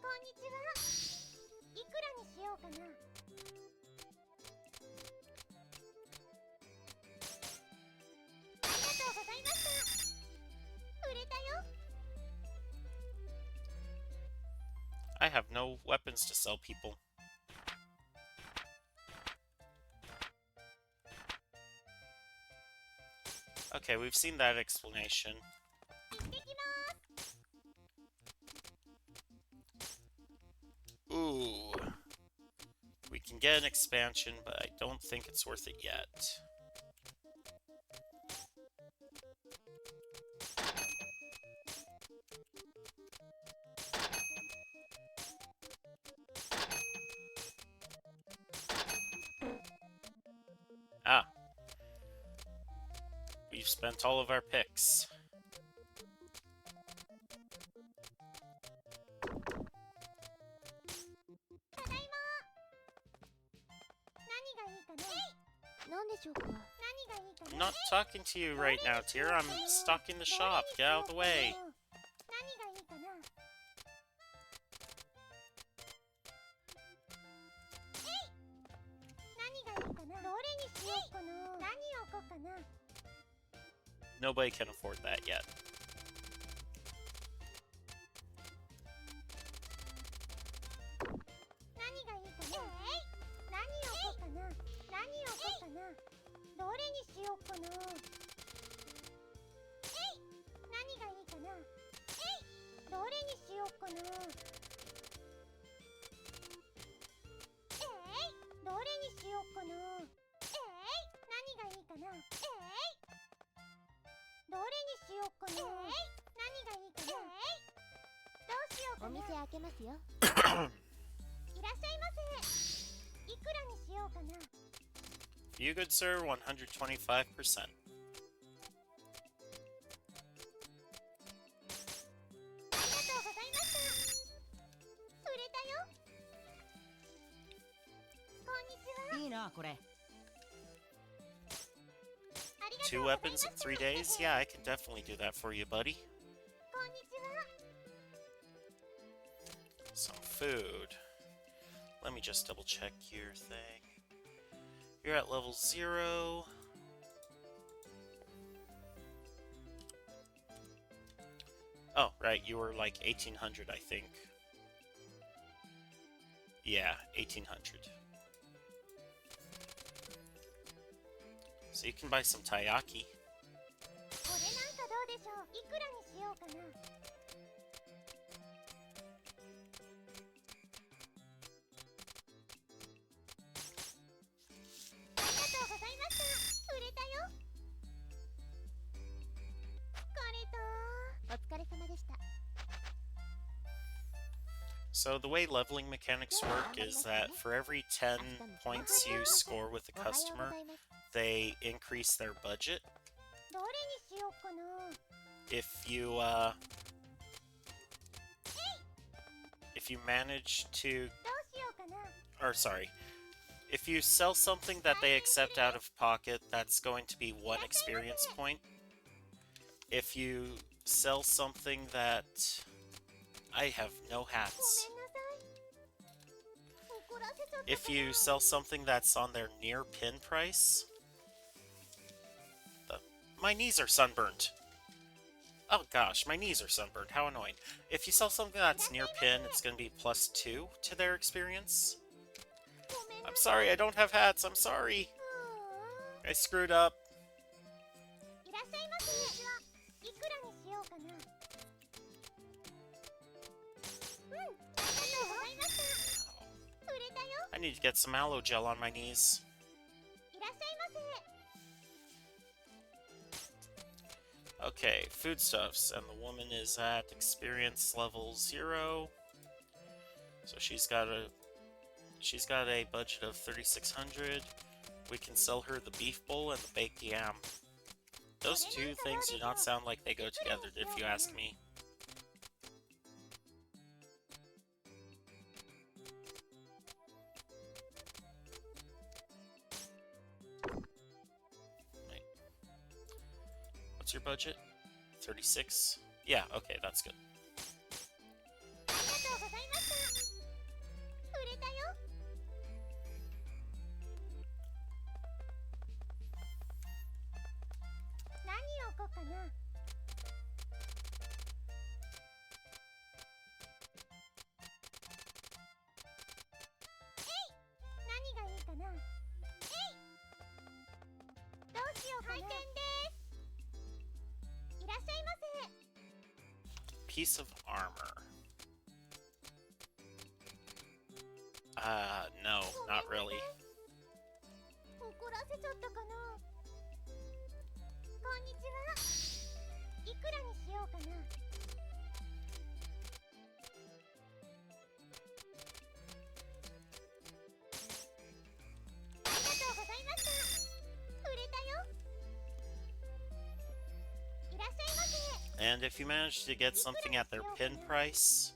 Speaker 2: こんにちは。いくらにしようかな。ありがとうございました。売れたよ。
Speaker 1: I have no weapons to sell people. Okay, we've seen that explanation.
Speaker 2: 行ってきます。
Speaker 1: Ooh. We can get an expansion, but I don't think it's worth it yet. Ah. We've spent all of our picks.
Speaker 2: ただいま。何がいいかな。何でしょうか。何がいいか
Speaker 1: I'm
Speaker 2: な。
Speaker 1: not talking to you right now, Tyr. I'm stocking the shop. Get out of the way.
Speaker 2: 何がいいかな。何がいいかな。どれにしようかな。何を置こうかな。
Speaker 1: Nobody can afford that yet.
Speaker 2: 何がいいかな。何を置こうかな。何を置こうかな。どれにしようかな。何がいいかな。どれにしようかな。どれにしようかな。何がいいかな。どれにしようかな。何がいいかな。どうしようかな。お店開けますよ。いらっしゃいませ。いくらにしようかな。
Speaker 1: You good sir, 125%.
Speaker 2: ありがとうございました。売れたよ。こんにちは。
Speaker 3: いいなこれ。
Speaker 2: ありがと
Speaker 1: Two
Speaker 2: うございま
Speaker 1: weapons
Speaker 2: し
Speaker 1: in
Speaker 2: た。
Speaker 1: 3 days? Yeah, I can definitely do that for you, buddy.
Speaker 2: こんにちは。
Speaker 1: Some food. Let me just double check your thing. You're at level 0. Oh, right, you were like 1800, I think. Yeah, 1800. So So you can buy some taiyaki.
Speaker 2: これなんかどうでしょう。いくらにしようかな。ありがとうございました。売れたよ。お疲れ様でした。
Speaker 1: So the way leveling mechanics work is that for every 10 points you score with a customer, they increase their budget.
Speaker 2: どれにしようかな。
Speaker 1: If you manage to,
Speaker 2: どうしようかな。
Speaker 1: or sorry, if you sell something that they accept out of pocket, that's going to be 1 experience point. If you sell something that... I have no
Speaker 2: ご
Speaker 1: hats.
Speaker 2: めんなさい。怒らせちゃったかな。
Speaker 1: If you sell something that's on their near pin price... My knees are sunburned. Oh gosh, my knees are sunburned. How annoying. If you sell something that's near pin, it's going to be +2 to their experience.
Speaker 2: ごめんな
Speaker 1: I'm
Speaker 2: さい。
Speaker 1: sorry, I don't have hats. I'm sorry.
Speaker 2: あ
Speaker 1: I screwed up.
Speaker 2: ーいらっしゃいませ。いくらにしようかな。うん、ありがとうございました。売れたよ。
Speaker 1: I need to get some aloe gel on my knees.
Speaker 2: いらっしゃいませ。
Speaker 1: Okay, foodstuffs, and the woman is at experience level 0. So she's got a budget of 3,600. We can sell her the beef bowl and the baked yam. Those two things do not sound like they go together, if you ask me. Wait. What's your budget? 36? Yeah, okay, that's good.
Speaker 2: ありがとうございました。売れたよ。何を置こうかな。何がいいかな。どうしようかな。開店です。いらっしゃいませ。
Speaker 1: Piece of armor. No, not really.
Speaker 2: 怒らせちゃったかな。こんにちは。いくらにしようかな。ありがとうございました。売れたよ。いらっしゃいませ。
Speaker 1: And if you manage to get something at their pin price,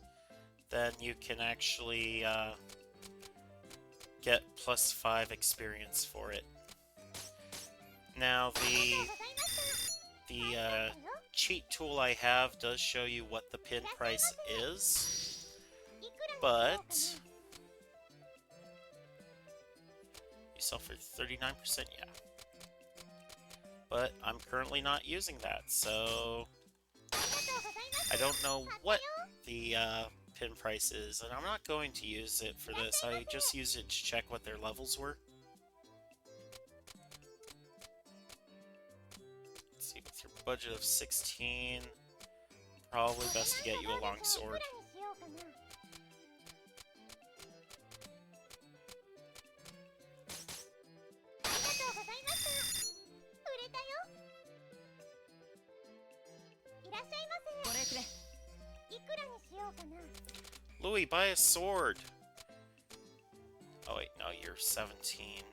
Speaker 1: then you can actually get +5 experience for it. Now,
Speaker 2: ありがとうございました。
Speaker 1: the cheat tool I have does show you what the pin price is,
Speaker 2: いくらにしようかな。
Speaker 1: but you sell for 39%, yeah. But I'm currently not using that, so
Speaker 2: ありがとうございました。
Speaker 1: I don't know
Speaker 2: 買った
Speaker 1: what
Speaker 2: よ。
Speaker 1: the pin price is, and I'm not going to use it for this. I just used it to check what their levels were. Let's see, with your budget of 16, probably best to get you a long sword.
Speaker 2: いくらにしようかな。ありがとうございました。売れたよ。いらっしゃいませ。
Speaker 3: これくれ。
Speaker 2: いくらにしようかな。
Speaker 1: Louis, buy a sword! Oh wait, no, you're 17.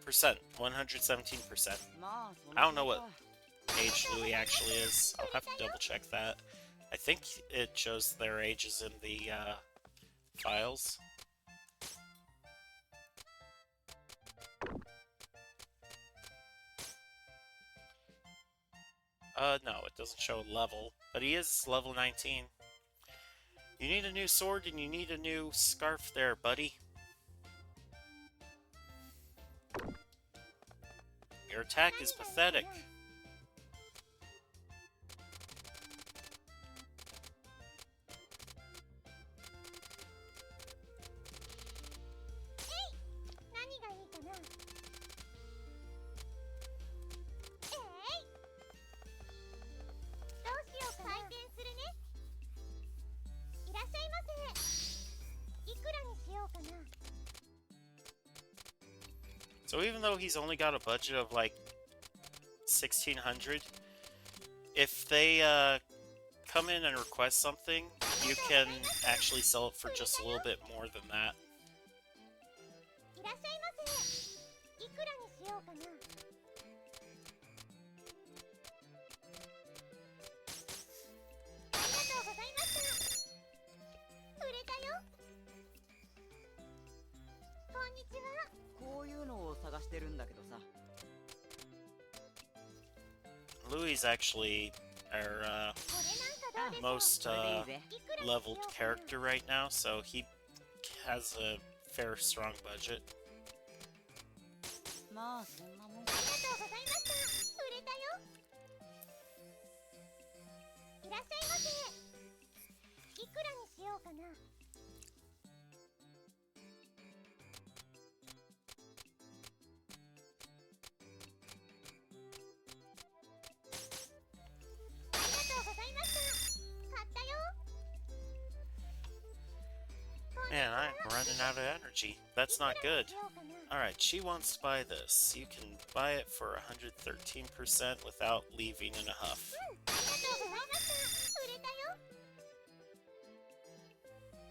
Speaker 1: Percent. 117%.
Speaker 3: まあその
Speaker 1: I don't know
Speaker 3: くらい
Speaker 1: what
Speaker 3: か。
Speaker 1: age Louis actually is. I'll have to double check that. I think it shows their ages in the files. No, it doesn't show a level, but he is level 19. You need a new sword and you need a new scarf there, buddy. Your attack is pathetic. So even though he's only got a budget of like 1,600, if they come in and request something, you can actually sell it for just a little bit more than that.
Speaker 2: いらっしゃいませ。いくらにしようかな。ありがとうございました。売れたよ。こんにちは。
Speaker 3: こういうのを探してるんだけどさ。
Speaker 1: Louis actually our
Speaker 2: これなんかどうでしょう。
Speaker 1: most
Speaker 3: これでいいぜ。
Speaker 2: いくらにしようかな。
Speaker 1: leveled character right now, so he has a fair strong budget.
Speaker 3: まあそんなもんか。
Speaker 2: ありがとうございました。売れたよ。いらっしゃいませ。いくらにしようかな。ありがとうございました。買ったよ。こんにち
Speaker 1: Man,
Speaker 2: は。
Speaker 1: I'm running out of energy. That's not
Speaker 2: いくらに
Speaker 1: good.
Speaker 2: しようかな。
Speaker 1: Alright, she wants to buy this. You can buy it for 113% without leaving in a huff.
Speaker 2: ありがとうございました。売れたよ。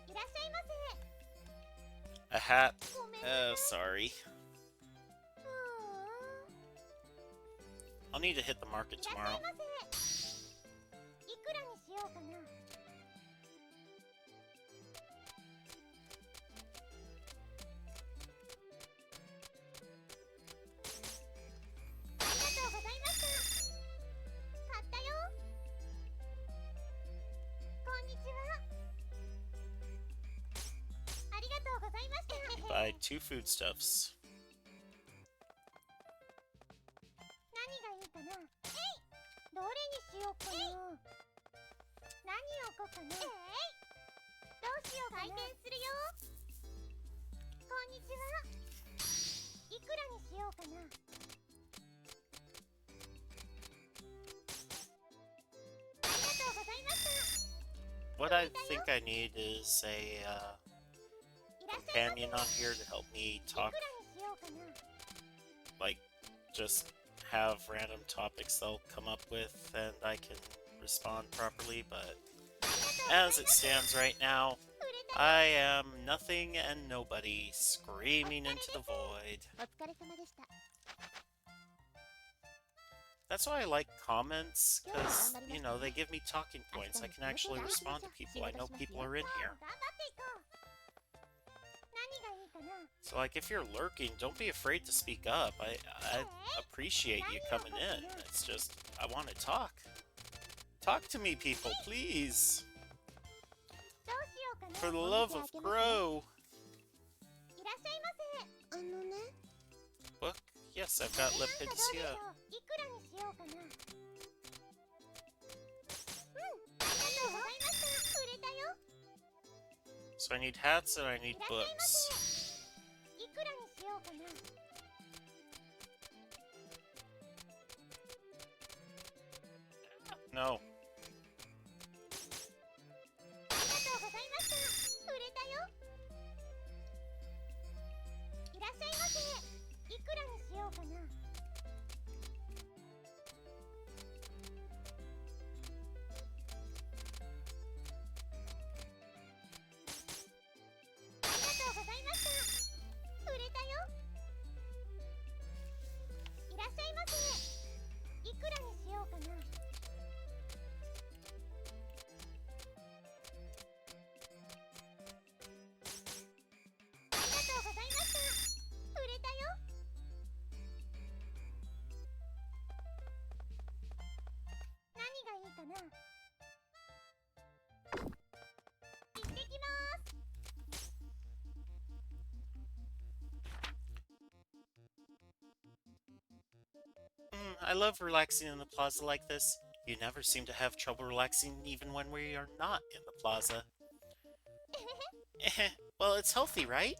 Speaker 2: いらっしゃいませ。
Speaker 1: A hat?
Speaker 2: ごめんなさい。
Speaker 1: Sorry.
Speaker 2: うーん。
Speaker 1: I'll need to hit the market
Speaker 2: いらっしゃい
Speaker 1: tomorrow.
Speaker 2: ませ。いくらにしようかな。ありがとうございました。買ったよ。こんにちは。ありがとうございました。
Speaker 1: Buy 2 foodstuffs.
Speaker 2: 何がいいかな。どれにしようかな。何をこうかな。どうしようかな。開店するよ。こんにちは。いくらにしようかな。ありがとうございました。
Speaker 1: What I think I need is a
Speaker 2: いらっしゃいま
Speaker 1: companion on here to help me
Speaker 2: せ。いく
Speaker 1: talk,
Speaker 2: らにしようかな。
Speaker 1: like, just have random topics they'll come up with and I can respond properly, but as it stands right now,
Speaker 2: 売れたよ。
Speaker 1: I am nothing and nobody screaming into the void.
Speaker 2: お疲れ様でした。
Speaker 1: That's why I like comments, because, you know, they give me talking points. I can actually respond to people. I know people are in here.
Speaker 2: 頑張っていこう。何がいいかな。
Speaker 1: So, like, if you're lurking, don't be afraid to speak up. I appreciate you coming in. It's just, I want to talk. Talk to me, people, please.
Speaker 2: どうしようかな。
Speaker 1: For the love of Grow.
Speaker 2: いらっしゃいませ。ね。
Speaker 1: Book? Yes, I've got
Speaker 2: なんかどうでしょ
Speaker 1: lipids
Speaker 2: う。
Speaker 1: here.
Speaker 2: いくらにしようかな。ありがとうございました。売れたよ。
Speaker 1: So I need hats and I need
Speaker 2: いらっしゃいま
Speaker 1: books.
Speaker 2: せ。いくらにしようかな。
Speaker 1: No.
Speaker 2: ありがとうございました。売れたよ。いらっしゃいませ。いくらにしようかな。ありがとうございました。売れたよ。いらっしゃいませ。いくらにしようかな。ありがとうございました。売れたよ。何がいいかな。行ってきます。
Speaker 1: I love relaxing in the plaza like this. You never seem to have trouble relaxing even when we are not in the plaza. Well, it's healthy, right?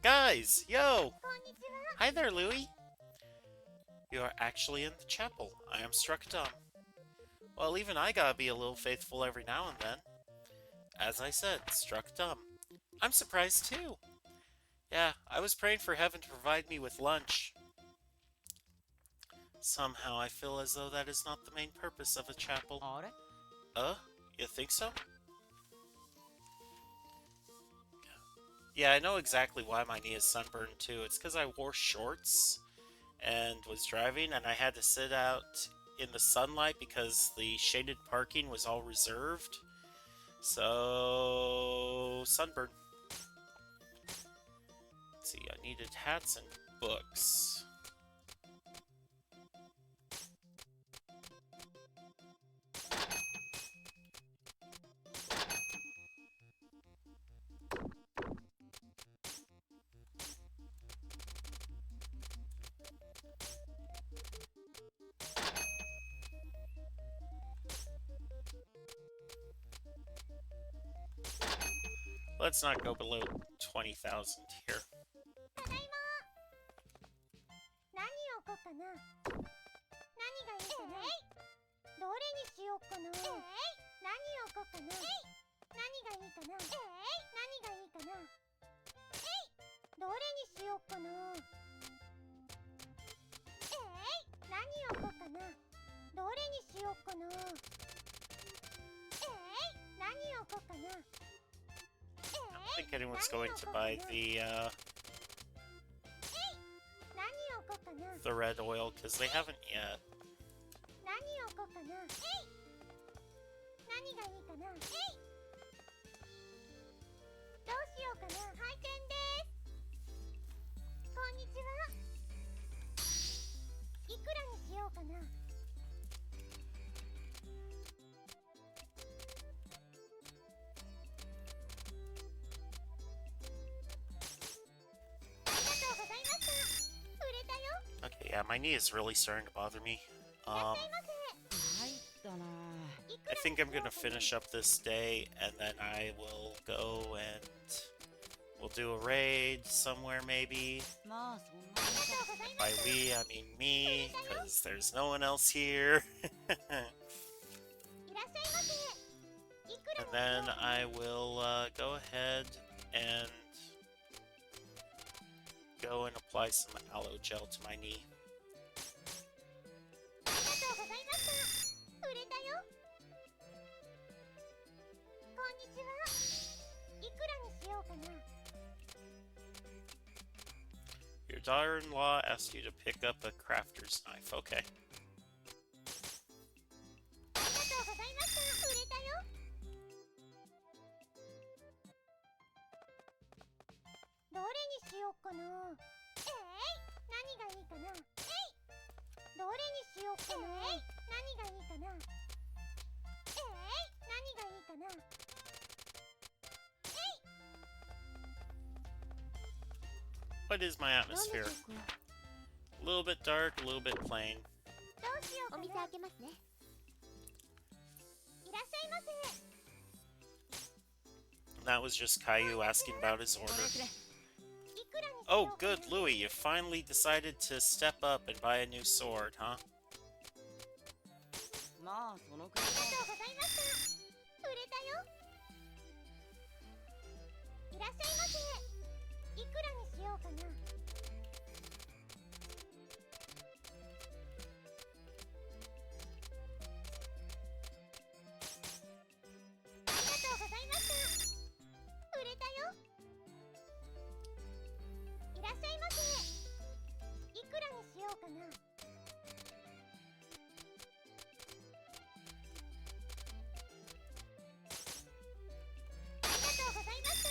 Speaker 1: Guys, yo!
Speaker 2: こんにちは。
Speaker 1: Hi there, Louis. You are actually in the chapel. I am struck dumb. Well, even I gotta be a little faithful every now and then. As I said, struck dumb. I'm surprised too. Yeah, I was praying for heaven to provide me with lunch. Somehow I feel as though that is not the main purpose of a chapel.
Speaker 3: あれ
Speaker 1: You think so? Yeah, I know exactly why my knee is sunburned too. It's because I wore shorts and was driving, and I had to sit out in the sunlight because the shaded parking was all reserved. So, sunburn. Let's see, I needed hats and books. Let's not go below 20,000 here.
Speaker 2: ただいま。何をこうかな。何がいいかな。どれにしようかな。何をこうかな。何がいいかな。何がいいかな。どれにしようかな。何をこうかな。どれにしようかな。何をこうかな。
Speaker 1: I don't think anyone's going to buy the red oil because they haven't yet.
Speaker 2: 何をこうかな。何がいいかな。どうしようかな。開店です。こんにちは。いくらにしようかな。ありがとうございました。売れたよ。
Speaker 1: Okay, yeah, my knee is really starting to bother me.
Speaker 2: いらっしゃいませ。
Speaker 3: 入ったな。
Speaker 1: I think I'm gonna finish up this day and then I will go and we'll do a raid somewhere maybe.
Speaker 3: まあそんなもん
Speaker 2: ありがとうございま
Speaker 1: By
Speaker 2: す。
Speaker 1: we, I mean me, because there's no one else here.
Speaker 2: いらっしゃいませ。いくら
Speaker 1: And
Speaker 2: にしよう
Speaker 1: then
Speaker 2: かな。
Speaker 1: I will go ahead and go and apply some aloe gel to my knee.
Speaker 2: ありがとうございました。売れたよ。こんにちは。いくらにしようかな。
Speaker 1: Your daughter-in-law asked you to pick up a crafter's knife. Okay.
Speaker 2: ありがとうございました。売れたよ。どれにしようかな。何がいいかな。どれにしようかな。何がいいかな。何がいいかな。
Speaker 1: What is my
Speaker 2: どうでしょ
Speaker 1: atmosphere?
Speaker 2: うか。
Speaker 1: A little bit dark, a little bit plain.
Speaker 2: どうしようかな。お店開けますね。いらっしゃいませ。
Speaker 1: And that was just Caillou asking about his
Speaker 3: これ
Speaker 1: order.
Speaker 3: くれ。
Speaker 2: いくらにしようかな。
Speaker 1: Oh, good, Louis, you finally decided to step up and buy a new sword, huh?
Speaker 3: まあそのくらい
Speaker 2: ありがと
Speaker 3: か。
Speaker 2: うございました。売れたよ。いらっしゃいませ。いくらにしようかな。ありがとうございました。売れたよ。いらっしゃいませ。いくらにしようかな。ありがとうございました。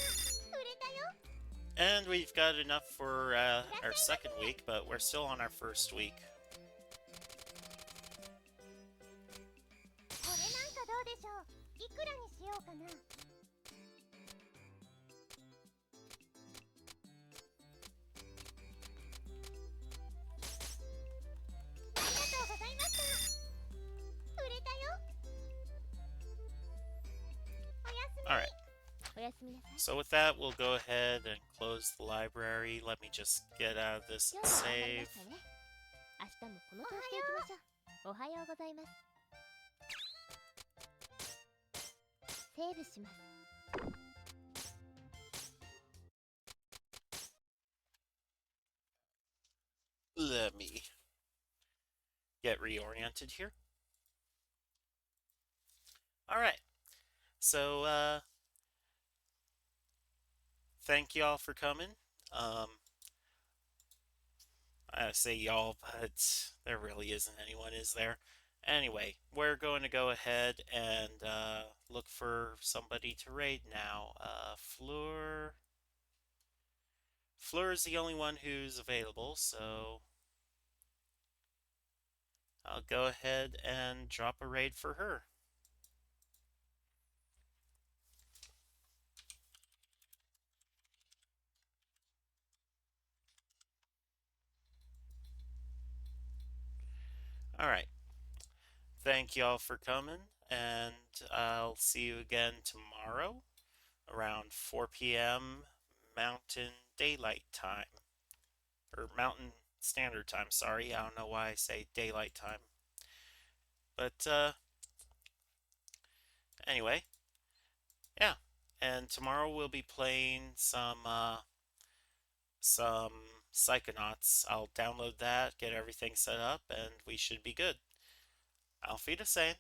Speaker 2: 売れたよ。
Speaker 1: And we've got enough for our second week, but we're still on our first week.
Speaker 2: これなんかどうでしょう。いくらにしようかな。ありがとうございました。売れたよ。おやすみ。
Speaker 1: Alright,
Speaker 2: おやすみなさい。
Speaker 1: so with that, we'll go ahead and close the library. Let me just get out of this and
Speaker 2: 今日も頑張りま
Speaker 1: save.
Speaker 2: したね。明日もこの調子でいきましょう。おはようございます。セーブします。
Speaker 1: Let me get reoriented here. All right. So, thank y'all for coming. Um, I say y'all, but there really isn't anyone, is there? Anyway, we're going to go ahead and look for somebody to raid now. Fleur is the only one who's available, so I'll go ahead and drop a raid for her. All right. Thank y'all for coming, and I'll see you again tomorrow around 4 p.m. Mountain Daylight Time. Or Mountain Standard Time, sorry. I don't know why I say daylight time. But anyway, yeah. And tomorrow we'll be playing some Psychonauts. I'll download that, get everything set up, and we should be good. Auf Wiedersehen.